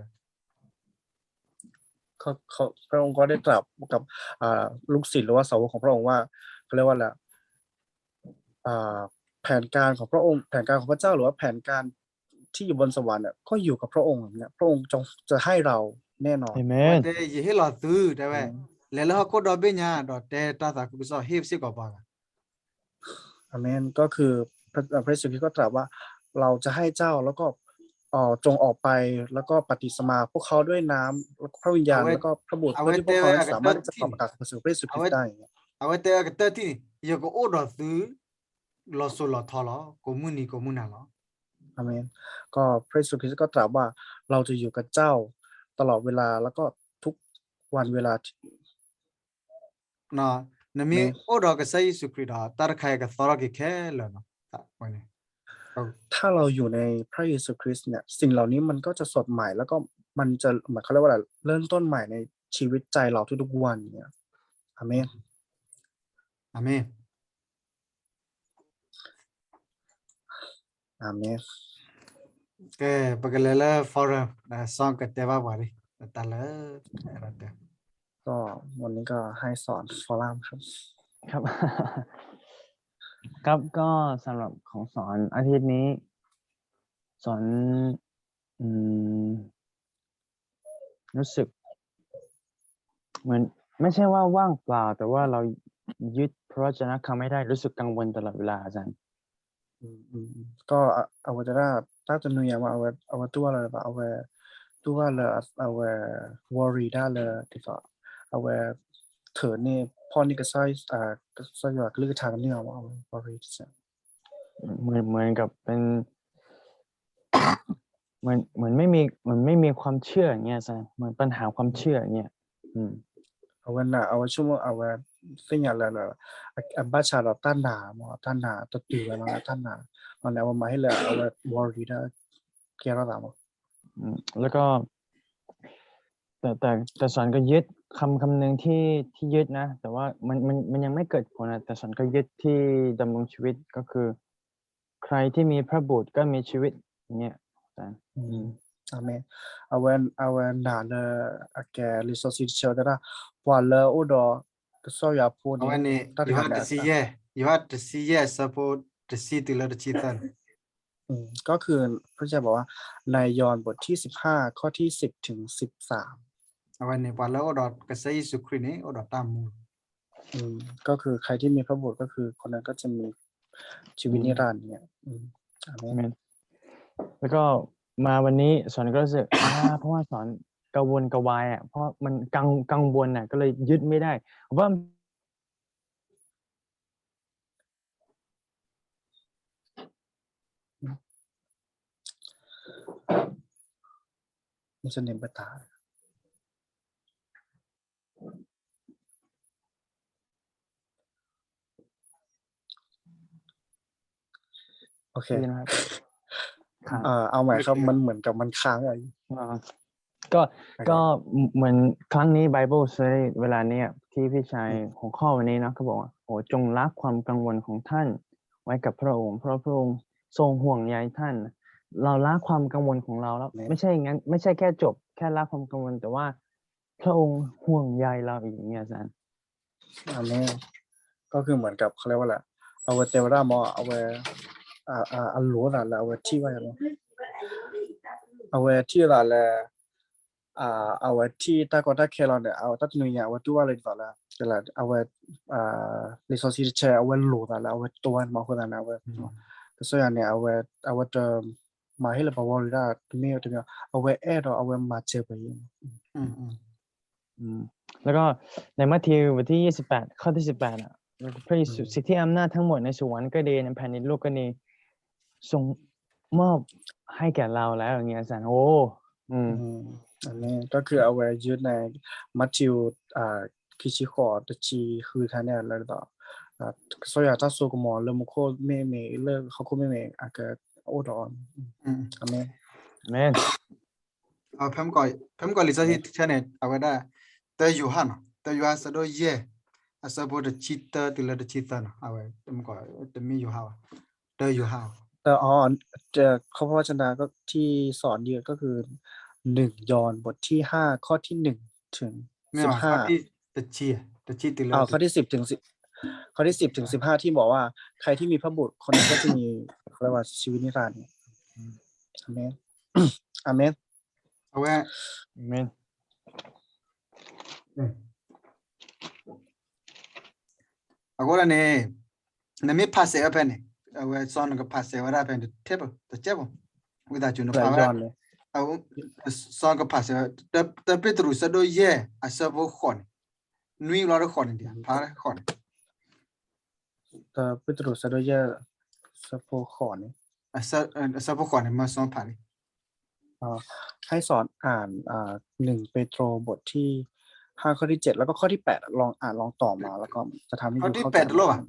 [SPEAKER 2] เขาพระองค์ก็ได้ตรัสกับลูกศิษย์หรือว่าสาวกของพระองค์ว่าเขาเรียกว่าอะไรแผนการของพระองค์แผนการของพระเจ้าหรือว่าแผนการที่อยู่บนสวรรค์เนี่ยก็อยู่กับพระองค์เนี่ยพระองค์จะให้เราแน่นอน
[SPEAKER 3] อาเม
[SPEAKER 1] awe
[SPEAKER 3] น
[SPEAKER 1] te ye he lo du de we le lo ko do be nya do te ta ta ku so he si ko ba
[SPEAKER 2] อาเมนก็คือพระเยซูคริสต์ก็ตรัสว่าเราจะให้เจ้าแล้วก็จงออกไปแล้วก็ปฏิสมาพวกเขาด้วยน้ำแล้วก็พระวิญญาณแล้วก็พระบุตรเพื่อที่พวกเขาสามารถที่จะประกาศพระเยซูคริสต์ได้
[SPEAKER 1] awe te ka ta ti ye ko odo du lo so lo tho lo ko mu ni ko mu na lo
[SPEAKER 2] อาเมนก็พระเยซูคริสต์ก็ตรัสว่าเราจะอยู่กับเจ้าตลอดเวลาแล้วก็ทุกวันเวลา
[SPEAKER 1] na na mi odo ka sai su kri da tar khai ka thora ki khe lo no ta wa ne
[SPEAKER 2] ถ้าเราอยู่ในพระเยซูคริสต์เนี่ยสิ่งเหล่านี้มันก็จะสดใหม่แล้วก็มันจะเหมือนเขาเรียกว่าอะไรเริ่มต้นใหม่ในชีวิตใจเราทุกๆวันเนี่ยอาเมน
[SPEAKER 1] amen
[SPEAKER 2] อาเมน
[SPEAKER 1] ke pagalala forum na song ka te ba wa ri ta la ra te
[SPEAKER 2] ก็วันนี้ก็ให้สอนฟอรัมครับ
[SPEAKER 3] ครับ ครับก็สำหรับของสอนอาทิตย์นี้ สอนรู้สึก เหมือนไม่ใช่ว่าว่างเปล่า แต่ว่าเรายึดพระวจนะคำไม่ได้รู้สึกกังวลตลอดเวลาอาจารย์
[SPEAKER 2] ก็เอาไว้จะถ้าจะนุยว่าเอาไว้ตัวอะไรแบบเอาไว้ตัวเลยเอาไว้วอรี่ได้เลยที่ก็เอาไว้เถิดนี่พ่อนี่ก็ใส่ก็ใส่แบบเลือกทางนี่เอาไว้วอรี่ใช่
[SPEAKER 3] เหมือนกับเป็น เหมือนไม่มีความเชื่ออย่างเงี้ยอาจารย์เหมือนปัญหาความเชื่ออย่างเงี้ย
[SPEAKER 2] เอาไว้น่ะเอาไว้ชั่วโมงเอาไว้สิ่งอย่างไรเลยอันบ้าชาเราต้านหนาหมอต้านหนาตัวตีไว้แล้วต้านหนาเอาแล้วมาให้เลยเอาไว้วอรี่ได้เกี่ยวกับมั้ง
[SPEAKER 3] แล้วก็แต่สอนก็ยึดคำหนึ่งที่ยึดนะ แต่ว่ามันยังไม่เกิดผลนะแต่สอนก็ยึดที่ดำรงชีวิตก็คือ ใครที่มีพระบุตรก็มีชีวิตอย่างเงี้ยอาจารย์
[SPEAKER 2] อาเมนเอาไว้หนาเลยแกลิซอสิเชียวแต่ละว่าเลยอุดรก็สอยาพูด
[SPEAKER 1] awe ni
[SPEAKER 2] ตัด
[SPEAKER 1] you
[SPEAKER 2] หัน
[SPEAKER 1] have
[SPEAKER 2] แล้
[SPEAKER 1] to
[SPEAKER 2] ว
[SPEAKER 1] see yeah you have to see yeah support to see to let chi tan
[SPEAKER 2] ก็คือพระเจ้าบอกว่าในยอห์นบทที่15ข้อที่10ถึง13
[SPEAKER 1] awe ni pa la odo ka sai su kri ni odo ta mu
[SPEAKER 2] ก็คือใครที่มีพระบุตรก็คือคนนั้นก็จะมีชีวิตนิรันดร์เนี่ยอาเมน
[SPEAKER 3] แล้วก็มาวันนี้สอนก็รู้สึก เพราะว่าสอนกังวลกระวายอ่ะเพราะมันกังวลอ่ะก็เลยยึดไม่ได้ว่า
[SPEAKER 2] นี่จะเน้นไปตาโอเค
[SPEAKER 3] ดีนะครับค้าง
[SPEAKER 2] เอาใหม่ครับมันเหมือนกับมันค้างอะไร
[SPEAKER 3] อ่าก็
[SPEAKER 2] โอเค
[SPEAKER 3] ก็เหมือนครั้งนี้ Bible Study เวลาเนี้ยที่พี่ชายหัวข้อวันนี้เนาะเขาบอกว่าโอ้จงละความกังวลของท่านไว้กับพระองค์เพราะพระองค์ทรงห่วงใยท่าน เราละความกังวลของเราแล้วไม่ใช่งั้นไม่ใช่แค่จบแค่ละความกังวลแต่ว่าพระองค์ห่วงใยเราอีกอย่างเงี้ยอาจารย์
[SPEAKER 2] อันนี้ก็คือเหมือนกับเขาเรียกว่าอะไรเอาไว้เตวรามอเอาไว้อันหลัวน่ะแล้วเอาไว้ที่ว่าอะไรเอาไว้ที่ละแลเอาไว้ที่ตากอตาเคลอนเนี่ยเอาตัดหนึ่งอย่างเอาไว้ตัวอะไรต่อละแต่ละเอาไว้รีซอสที่แชร์เอาไว้หลัวน่ะแล้วเอาไว้ตัวมาคนนั้นเอาไว้แต่ส่วนใหญ่เนี่ยเอาไว้มาให้เราบอกว่าเราตัวนี้เอาไว้เอาไว้มาเจอไปยิง
[SPEAKER 3] แล้วก็ในมัทธิวบทที่28ข้อที่18อ่ะพระเยซูสิทธิอำนาจทั้งหมดในสวรรค์ก็ดีในแผ่นดินโลกก็ดีทรงมอบให้แก่เราแล้วอย่างเงี้ยอาจารย์โอ้
[SPEAKER 2] อันนี้ก็คือเอาไว้ยึดในมัทธิวคิชิขอตชีคือท่านเนี่ยแล้วต่อ所以他说过嘛了么可妹妹了好可妹妹个โอดอนอาเมน
[SPEAKER 3] อาเมน
[SPEAKER 1] เพิ่มก่อนลิซ่าที่เช่นเนี่ยเอาไว้ได้แต่อยู่หันแต่อยู่หันสะดวกเย่อาศัยพอจะชิตติละจะชิตนะเอาไว้เพิ่มก่อนจะมีอยู่หันแต่อยู่หัน
[SPEAKER 2] แต่จะเขาพระวจนะก็ที่สอนเยอะก็คือ1 ยอห์นบทที่5ข้อที่1ถึง15
[SPEAKER 1] ที่จะชีติละ
[SPEAKER 2] ข้อที่10ถึง10ข้อที่10ถึง15ที่บอกว่าใครที่มีพระบุตรคนนั้นก็จะมีเรียกว่าชีวิตนิรันดร์อาเมนอาเมน
[SPEAKER 1] เอาไว้
[SPEAKER 3] อาเมน
[SPEAKER 1] agora ne me passe up ne we son ga passe wa da pen the table with that you know
[SPEAKER 2] หลายยอห์นเลย
[SPEAKER 1] au son ga passe the petru sa do ye asa bo khon nui lo ro khon dia pa khon
[SPEAKER 2] แต่เปโตรซาโดเยสโปขอนี่
[SPEAKER 1] asa bo khon ma son pa ni
[SPEAKER 2] ให้สอนอ่าน1 เปโตรบทที่5ข้อที่7แล้วก็ข้อที่8ลองอ่านลองต่อมาแล้วก็จะทำให้ดูเข้าใจ
[SPEAKER 1] ข้อที่8โลอ่ะ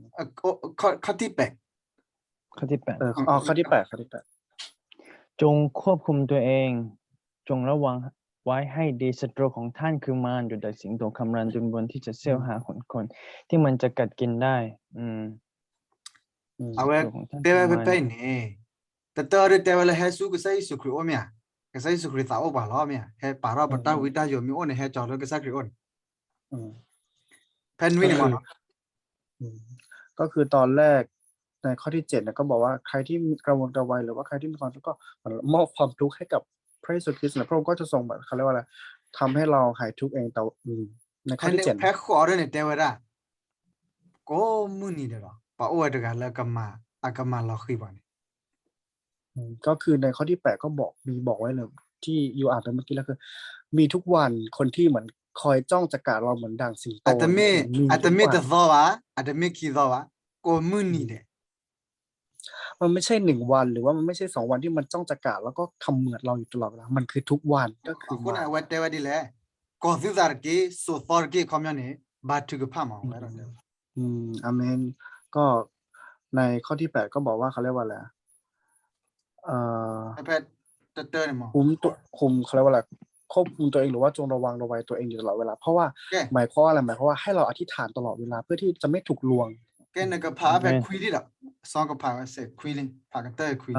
[SPEAKER 1] ข้อที่8
[SPEAKER 3] ข้อที่8
[SPEAKER 2] ข้อที่8
[SPEAKER 3] จงควบคุมตัวเองจงระวังไว้ให้ดีศัตรูของท่านคือมารอยู่ดักสิงโตคำรามจนวนที่จะเสี้ยวหาคนที่มันจะกัดกินได้
[SPEAKER 1] เอาไว้เตะไปนี่แต่ตอนเตะเวลาให้สู้ก็ใส่สุขรือโอเมียก็ใส่สุขรือสาวบ้าล้อเมียให้ป่ารอบปัตตาวิตาโยมีโอเนี่ยให้จอดแล้วก็สักรือโอนเพนวินมัน
[SPEAKER 2] ก็คือตอนแรกในข้อที่7เนี่ยก็บอกว่าใครที่กระวนกระวายหรือว่าใครที่มีความทุกข์ก็มอบความทุกข์ให้กับพระเยซูคริสต์นะพระองค์ก็จะทรงแบบเขาเรียกว่าอะไรทำให้เราหายทุกข์เองแต่ในข้อที่7
[SPEAKER 1] แพ้ขอด้วยเนี่ยเตะเวลาก็มุนี่เด้อป่าโอ้ยเด็กแล้วก็มาเราคุยบ้าน
[SPEAKER 2] ก็คือในข้อที่8ก็บอกไว้เลยที่อยู่อ่านไปเมื่อกี้แล้วคือมีทุกวันคนที่เหมือนคอยจ้องจะกัดเราเหมือนดังสิงโต
[SPEAKER 1] อาจจะไม่แต่ซอวะอาจจะไม่คิดซอวะก็มุนี่เด้
[SPEAKER 2] มันไม่ใช่1 วันหรือว่ามันไม่ใช่2 วันที่มันจ้องจะกัดแล้วก็เขมือบเราอยู่ตลอดเวลามันคือทุกวันก็คือ
[SPEAKER 1] คุณเอาไว้เตะไว้ดีแหละก็ซิซาร์กีโซฟอร์กีคอมยานี่บาดทุกข์พามาไว้แล้ว
[SPEAKER 2] อาเมนก็ในข้อที่8ก็บอกว่าเขาเรียกว่าอะไร
[SPEAKER 1] แพทย์เตอร์เนี่ยมั้ง
[SPEAKER 2] คุมเขาเรียกว่าอะไรควบคุมตัวเองหรือว่าจงระวังระวัยตัวเองอยู่ตลอดเวลาเพราะว่าหมายความว่าอะไรหมายความว่าให้เราอธิษฐานตลอดเวลาเพื่อที่จะไม่ถูกลวง
[SPEAKER 1] แกนก็พาไปคุยดิล่ะซองก็พาไปเสร็จคุยลิงพากันเตอร์คุย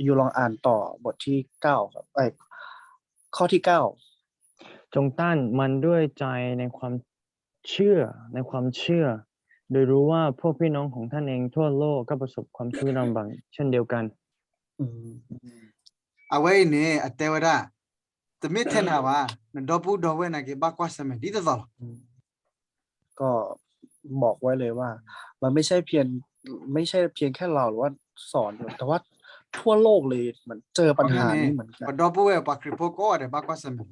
[SPEAKER 2] อยู่ลองอ่านต่อบทที่9ครับข้อที่9
[SPEAKER 3] จงต้านมันด้วยใจในความเชื่อโดยรู้ว่าพวกพี่น้องของท่านเองทั่วโลกก็ประสบความทุกข์ลำบากเช่นเดียวกัน
[SPEAKER 1] เอาไว้เนี่ยเตวดาแต่ไม่เท่านะว่าดอบูเว้นะกี่บ้ากว่าสมัยดีตลอด
[SPEAKER 2] ก็บอกไว้เลยว่ามันไม่ใช่เพียงแค่เราหรือว่าสอนแต่ว่าทั่วโลกเลยเหมือนเจอปัญหานี้เหมือนกัน
[SPEAKER 1] ดอบูปากคริโปก็ได้บ้ากว่าสมัย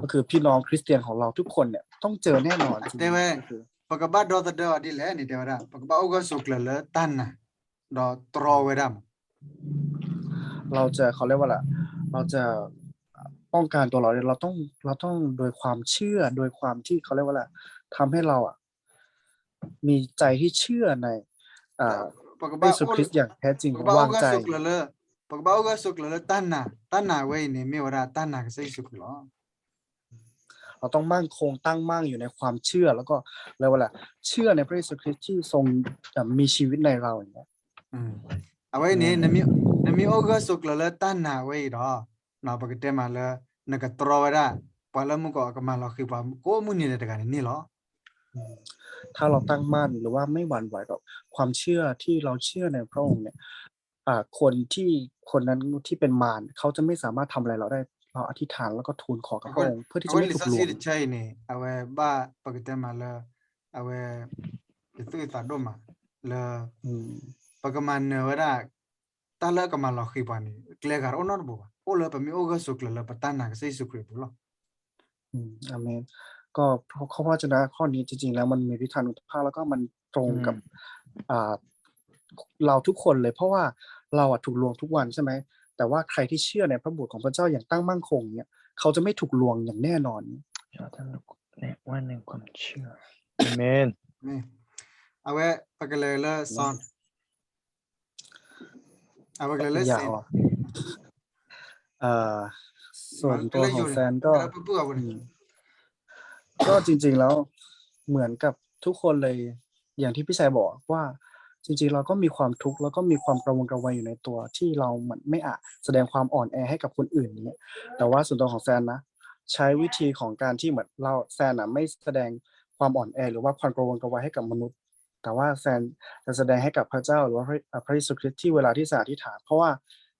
[SPEAKER 2] ก็คือพี่น้องคริสเตียนของเราทุกคนเนี่ยต้องเจอแน่นอน
[SPEAKER 1] เตวปากบ้าดอตเดอดีแหละนี่เตวดาปากบ้าอุกสุกเลตันนะดอตรอเวดาม
[SPEAKER 2] เราจะเขาเรียกว่าอะไรเราจะป้องกันตัวเราเนี่ยเราต้องโดยความเชื่อโดยความที่เขาเรียกว่าอะไรทำให้เรามีใจที่เชื่อในพระ
[SPEAKER 1] Pagba
[SPEAKER 2] เยซูคริสต์อย่างแท้จริง
[SPEAKER 1] pagba
[SPEAKER 2] วาง
[SPEAKER 1] uga
[SPEAKER 2] ใจ
[SPEAKER 1] suklele pagba uga suklele tanna we ni mi ora tanna ka sai suklo
[SPEAKER 2] เราต้องมั่นคงตั้งมั่นอยู่ในความเชื่อแล้วก็เรียกว่าอะไรเชื่อในพระเยซูคริสต์ที่ทรงมีชีวิตในเราอย่างเงี้ย
[SPEAKER 1] awe ni nami uga suklele tanna we ro na pagte ma le na ka trowara pala mu ko ka ma lo khi pa ko mu ni de ka ni lo
[SPEAKER 2] ถ้าเราตั้งมั่นหรือว่าไม่หวั่นไหวกับความเชื่อที่เราเชื่อในพระองค์เนี่ยคนนั้นที่เป็นมารเขาจะไม่สามารถทำอะไรเราได้เราอธิษฐานแล้วก็ทูลขอกับพระองค์เพื่อที่จะ
[SPEAKER 1] awe
[SPEAKER 2] ไม่
[SPEAKER 1] li
[SPEAKER 2] ถูก
[SPEAKER 1] sa
[SPEAKER 2] ลว
[SPEAKER 1] si
[SPEAKER 2] ง
[SPEAKER 1] de chai ni awe ba pagte ma le awe itu ta do ma le
[SPEAKER 2] อืม
[SPEAKER 1] pagaman ne wara tala ka ma lo khi pa ni kle gar onor bo o le pa mi uga suklele pa tanna ka sai sukri bo lo
[SPEAKER 2] อาเมนก็ข้อพระวจนะข้อนี้จริงๆแล้วมันมีทิศทางนุภาพแล้วก็มันตรงกับเราทุกคนเลยเพราะว่าเราถูกลวงทุกวันใช่ไหมแต่ว่าใครที่เชื่อในพระบุตรของพระเจ้าอย่างตั้งมั่นคงเนี่ยเขาจะไม่ถูกลวงอย่างแน่นอน
[SPEAKER 3] เราต้องแนะว่าในความเชื่อเอเมน
[SPEAKER 1] ni awe pagalele son awe pagalele
[SPEAKER 2] ยา
[SPEAKER 1] sin
[SPEAKER 2] วส่วนตัวของแฟนก็ ก็จริงๆแล้วเหมือนกับทุกคนเลยอย่างที่พี่ชายบอกว่าจริงๆเราก็มีความทุกข์แล้วก็มีความกระวนกระวายอยู่ในตัวที่เราเหมือนไม่อาจแสดงความอ่อนแอให้กับคนอื่นอย่างเงี้ยแต่ว่าส่วนตัวของแซนนะใช้วิธีของการที่เหมือนแซนไม่แสดงความอ่อนแอหรือว่าความกระวนกระวายให้กับมนุษย์ แต่ว่าแซนจะแสดงให้กับพระเจ้าหรือว่าพระเยซูคริสต์ที่เวลาที่แซนอธิษฐานเพราะว่า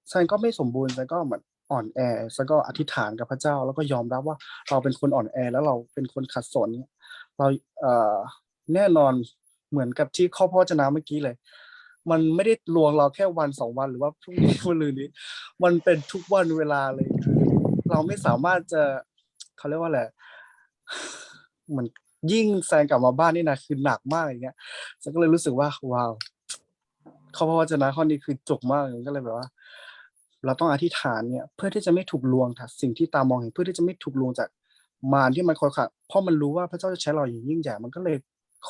[SPEAKER 2] แซนก็ไม่สมบูรณ์แซนก็เหมือนอ่อนแอแซนก็อธิษฐานกับพระเจ้าแล้วก็ยอมรับว่าเราเป็นคนอ่อนแอแล้วเราเป็นคนขัดสนเราแน่นอนเหมือนกับที่ข้อพระวจนะเมื่อกี้เลย มันไม่ได้ลวงเราแค่วัน2 วันหรือว่าพรุ่งนี้วันลืนนี้ มันเป็นทุกวันเวลาเลยคือเราไม่สามารถจะเขาเรียกว่าอะไรเหมือนยิ่งแซงกลับมาบ้านนี่นะคือหนักมากอย่างเงี้ยฉันก็เลยรู้สึกว่าว้าวข้อพระวจนะข้อนี้คือจุกมากก็เลยแบบว่า เราต้องอธิษฐานเนี่ยเพื่อที่จะไม่ถูกลวงจากสิ่งที่ตามองเห็นเพื่อที่จะไม่ถูกลวงจากมารที่มันคอยขัดเพราะมันรู้ว่าพระเจ้าจะใช้เราอย่างยิ่งใหญ่มันก็เลย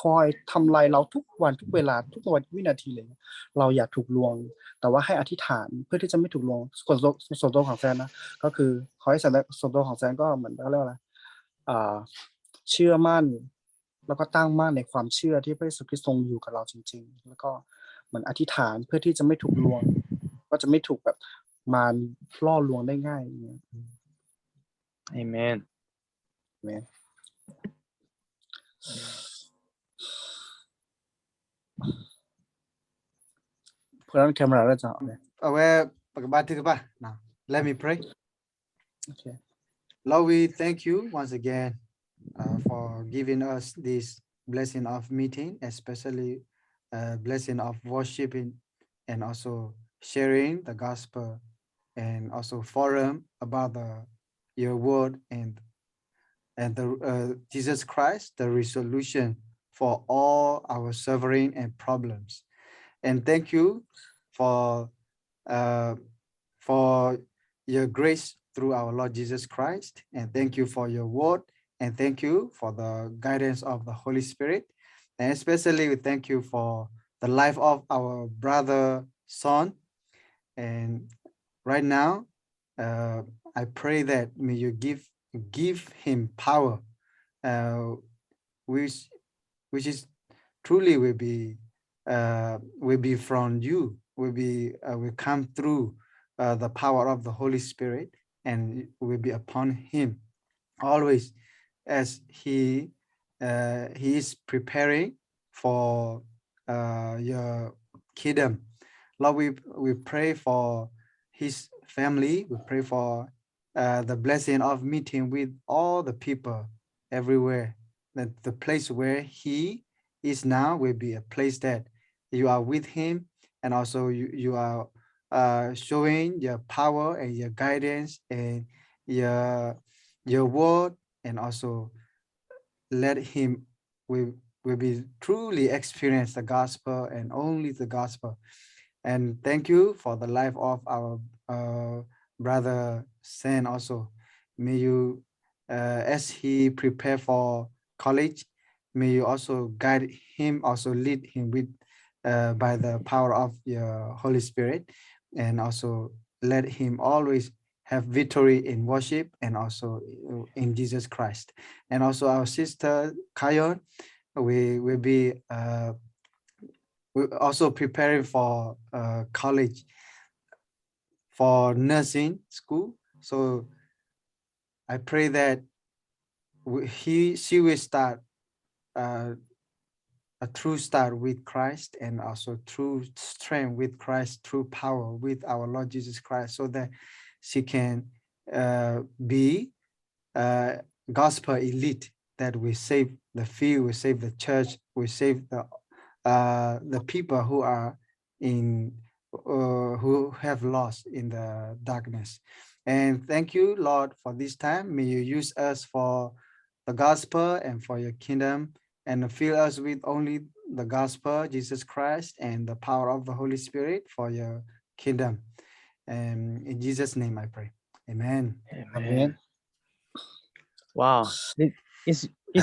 [SPEAKER 2] คอยทำลายเราทุกวันทุกเวลาทุกวันวินาทีเลยเราอย่าถูกลวงแต่ว่าให้อธิษฐานเพื่อที่จะไม่ถูกลวงส่วนตัวของแซนนะก็คือขอให้ส่วนตัวของแซนก็เหมือนเขาเรียกว่าอะไรเชื่อมั่นแล้วก็ตั้งมั่นในความเชื่อที่พระเยซูคริสต์ทรงอยู่กับเราจริงๆแล้วก็เหมือนอธิษฐานเพื่อที่จะไม่ถูกลวงก็จะไม่ถูกแบบมารล่อลวงได้ง่ายอย่างเงี้ย
[SPEAKER 3] เอเมน
[SPEAKER 2] Put on camera แล้วจะออกเลย
[SPEAKER 1] awe pagba thi ba now let me pray
[SPEAKER 2] Okay.
[SPEAKER 1] Lord, we thank you once again for giving us this blessing of meeting, especially blessing of worshiping and also sharing the gospel and also forum about your word and the Jesus Christ, the resolution for all our suffering and problems. And thank you for your grace through our Lord Jesus Christ. And thank you for your word. And thank you for the guidance of the Holy Spirit. And especially we thank you for the life of our brother son. And right now, I pray that may you give him power, which is truly will be from you, will come through the power of the Holy Spirit and will be upon him always as he is preparing for your kingdom. Lord, we pray for his family. We pray for the blessing of meeting with all the people everywhere. That the place where he is now will be a place that you are with him, and also you are showing your power and your guidance and your word, and also let him will be truly experience the gospel and only the gospel. And thank you for the life of our brother Sen also. May you, as he prepare for college, may you also guide him, also lead him with by the power of your Holy Spirit, and also let him always have victory in worship and also in Jesus Christ. And also our sister Kayon, we will be we're also preparing for college, for nursing school. So I pray that she will start a true start with Christ, and also true strength with Christ, true power with our Lord Jesus Christ, so that she can be gospel elite, that we save the few, we save the church, we save the people who are in who have lost in the darkness. And thank you, Lord, for this time. May you use us for the gospel and for your kingdom, and fill us with only the gospel, Jesus Christ, and the power of the Holy Spirit for your kingdom. And in Jesus' name I pray. Amen.
[SPEAKER 2] Amen.
[SPEAKER 3] Wow, it's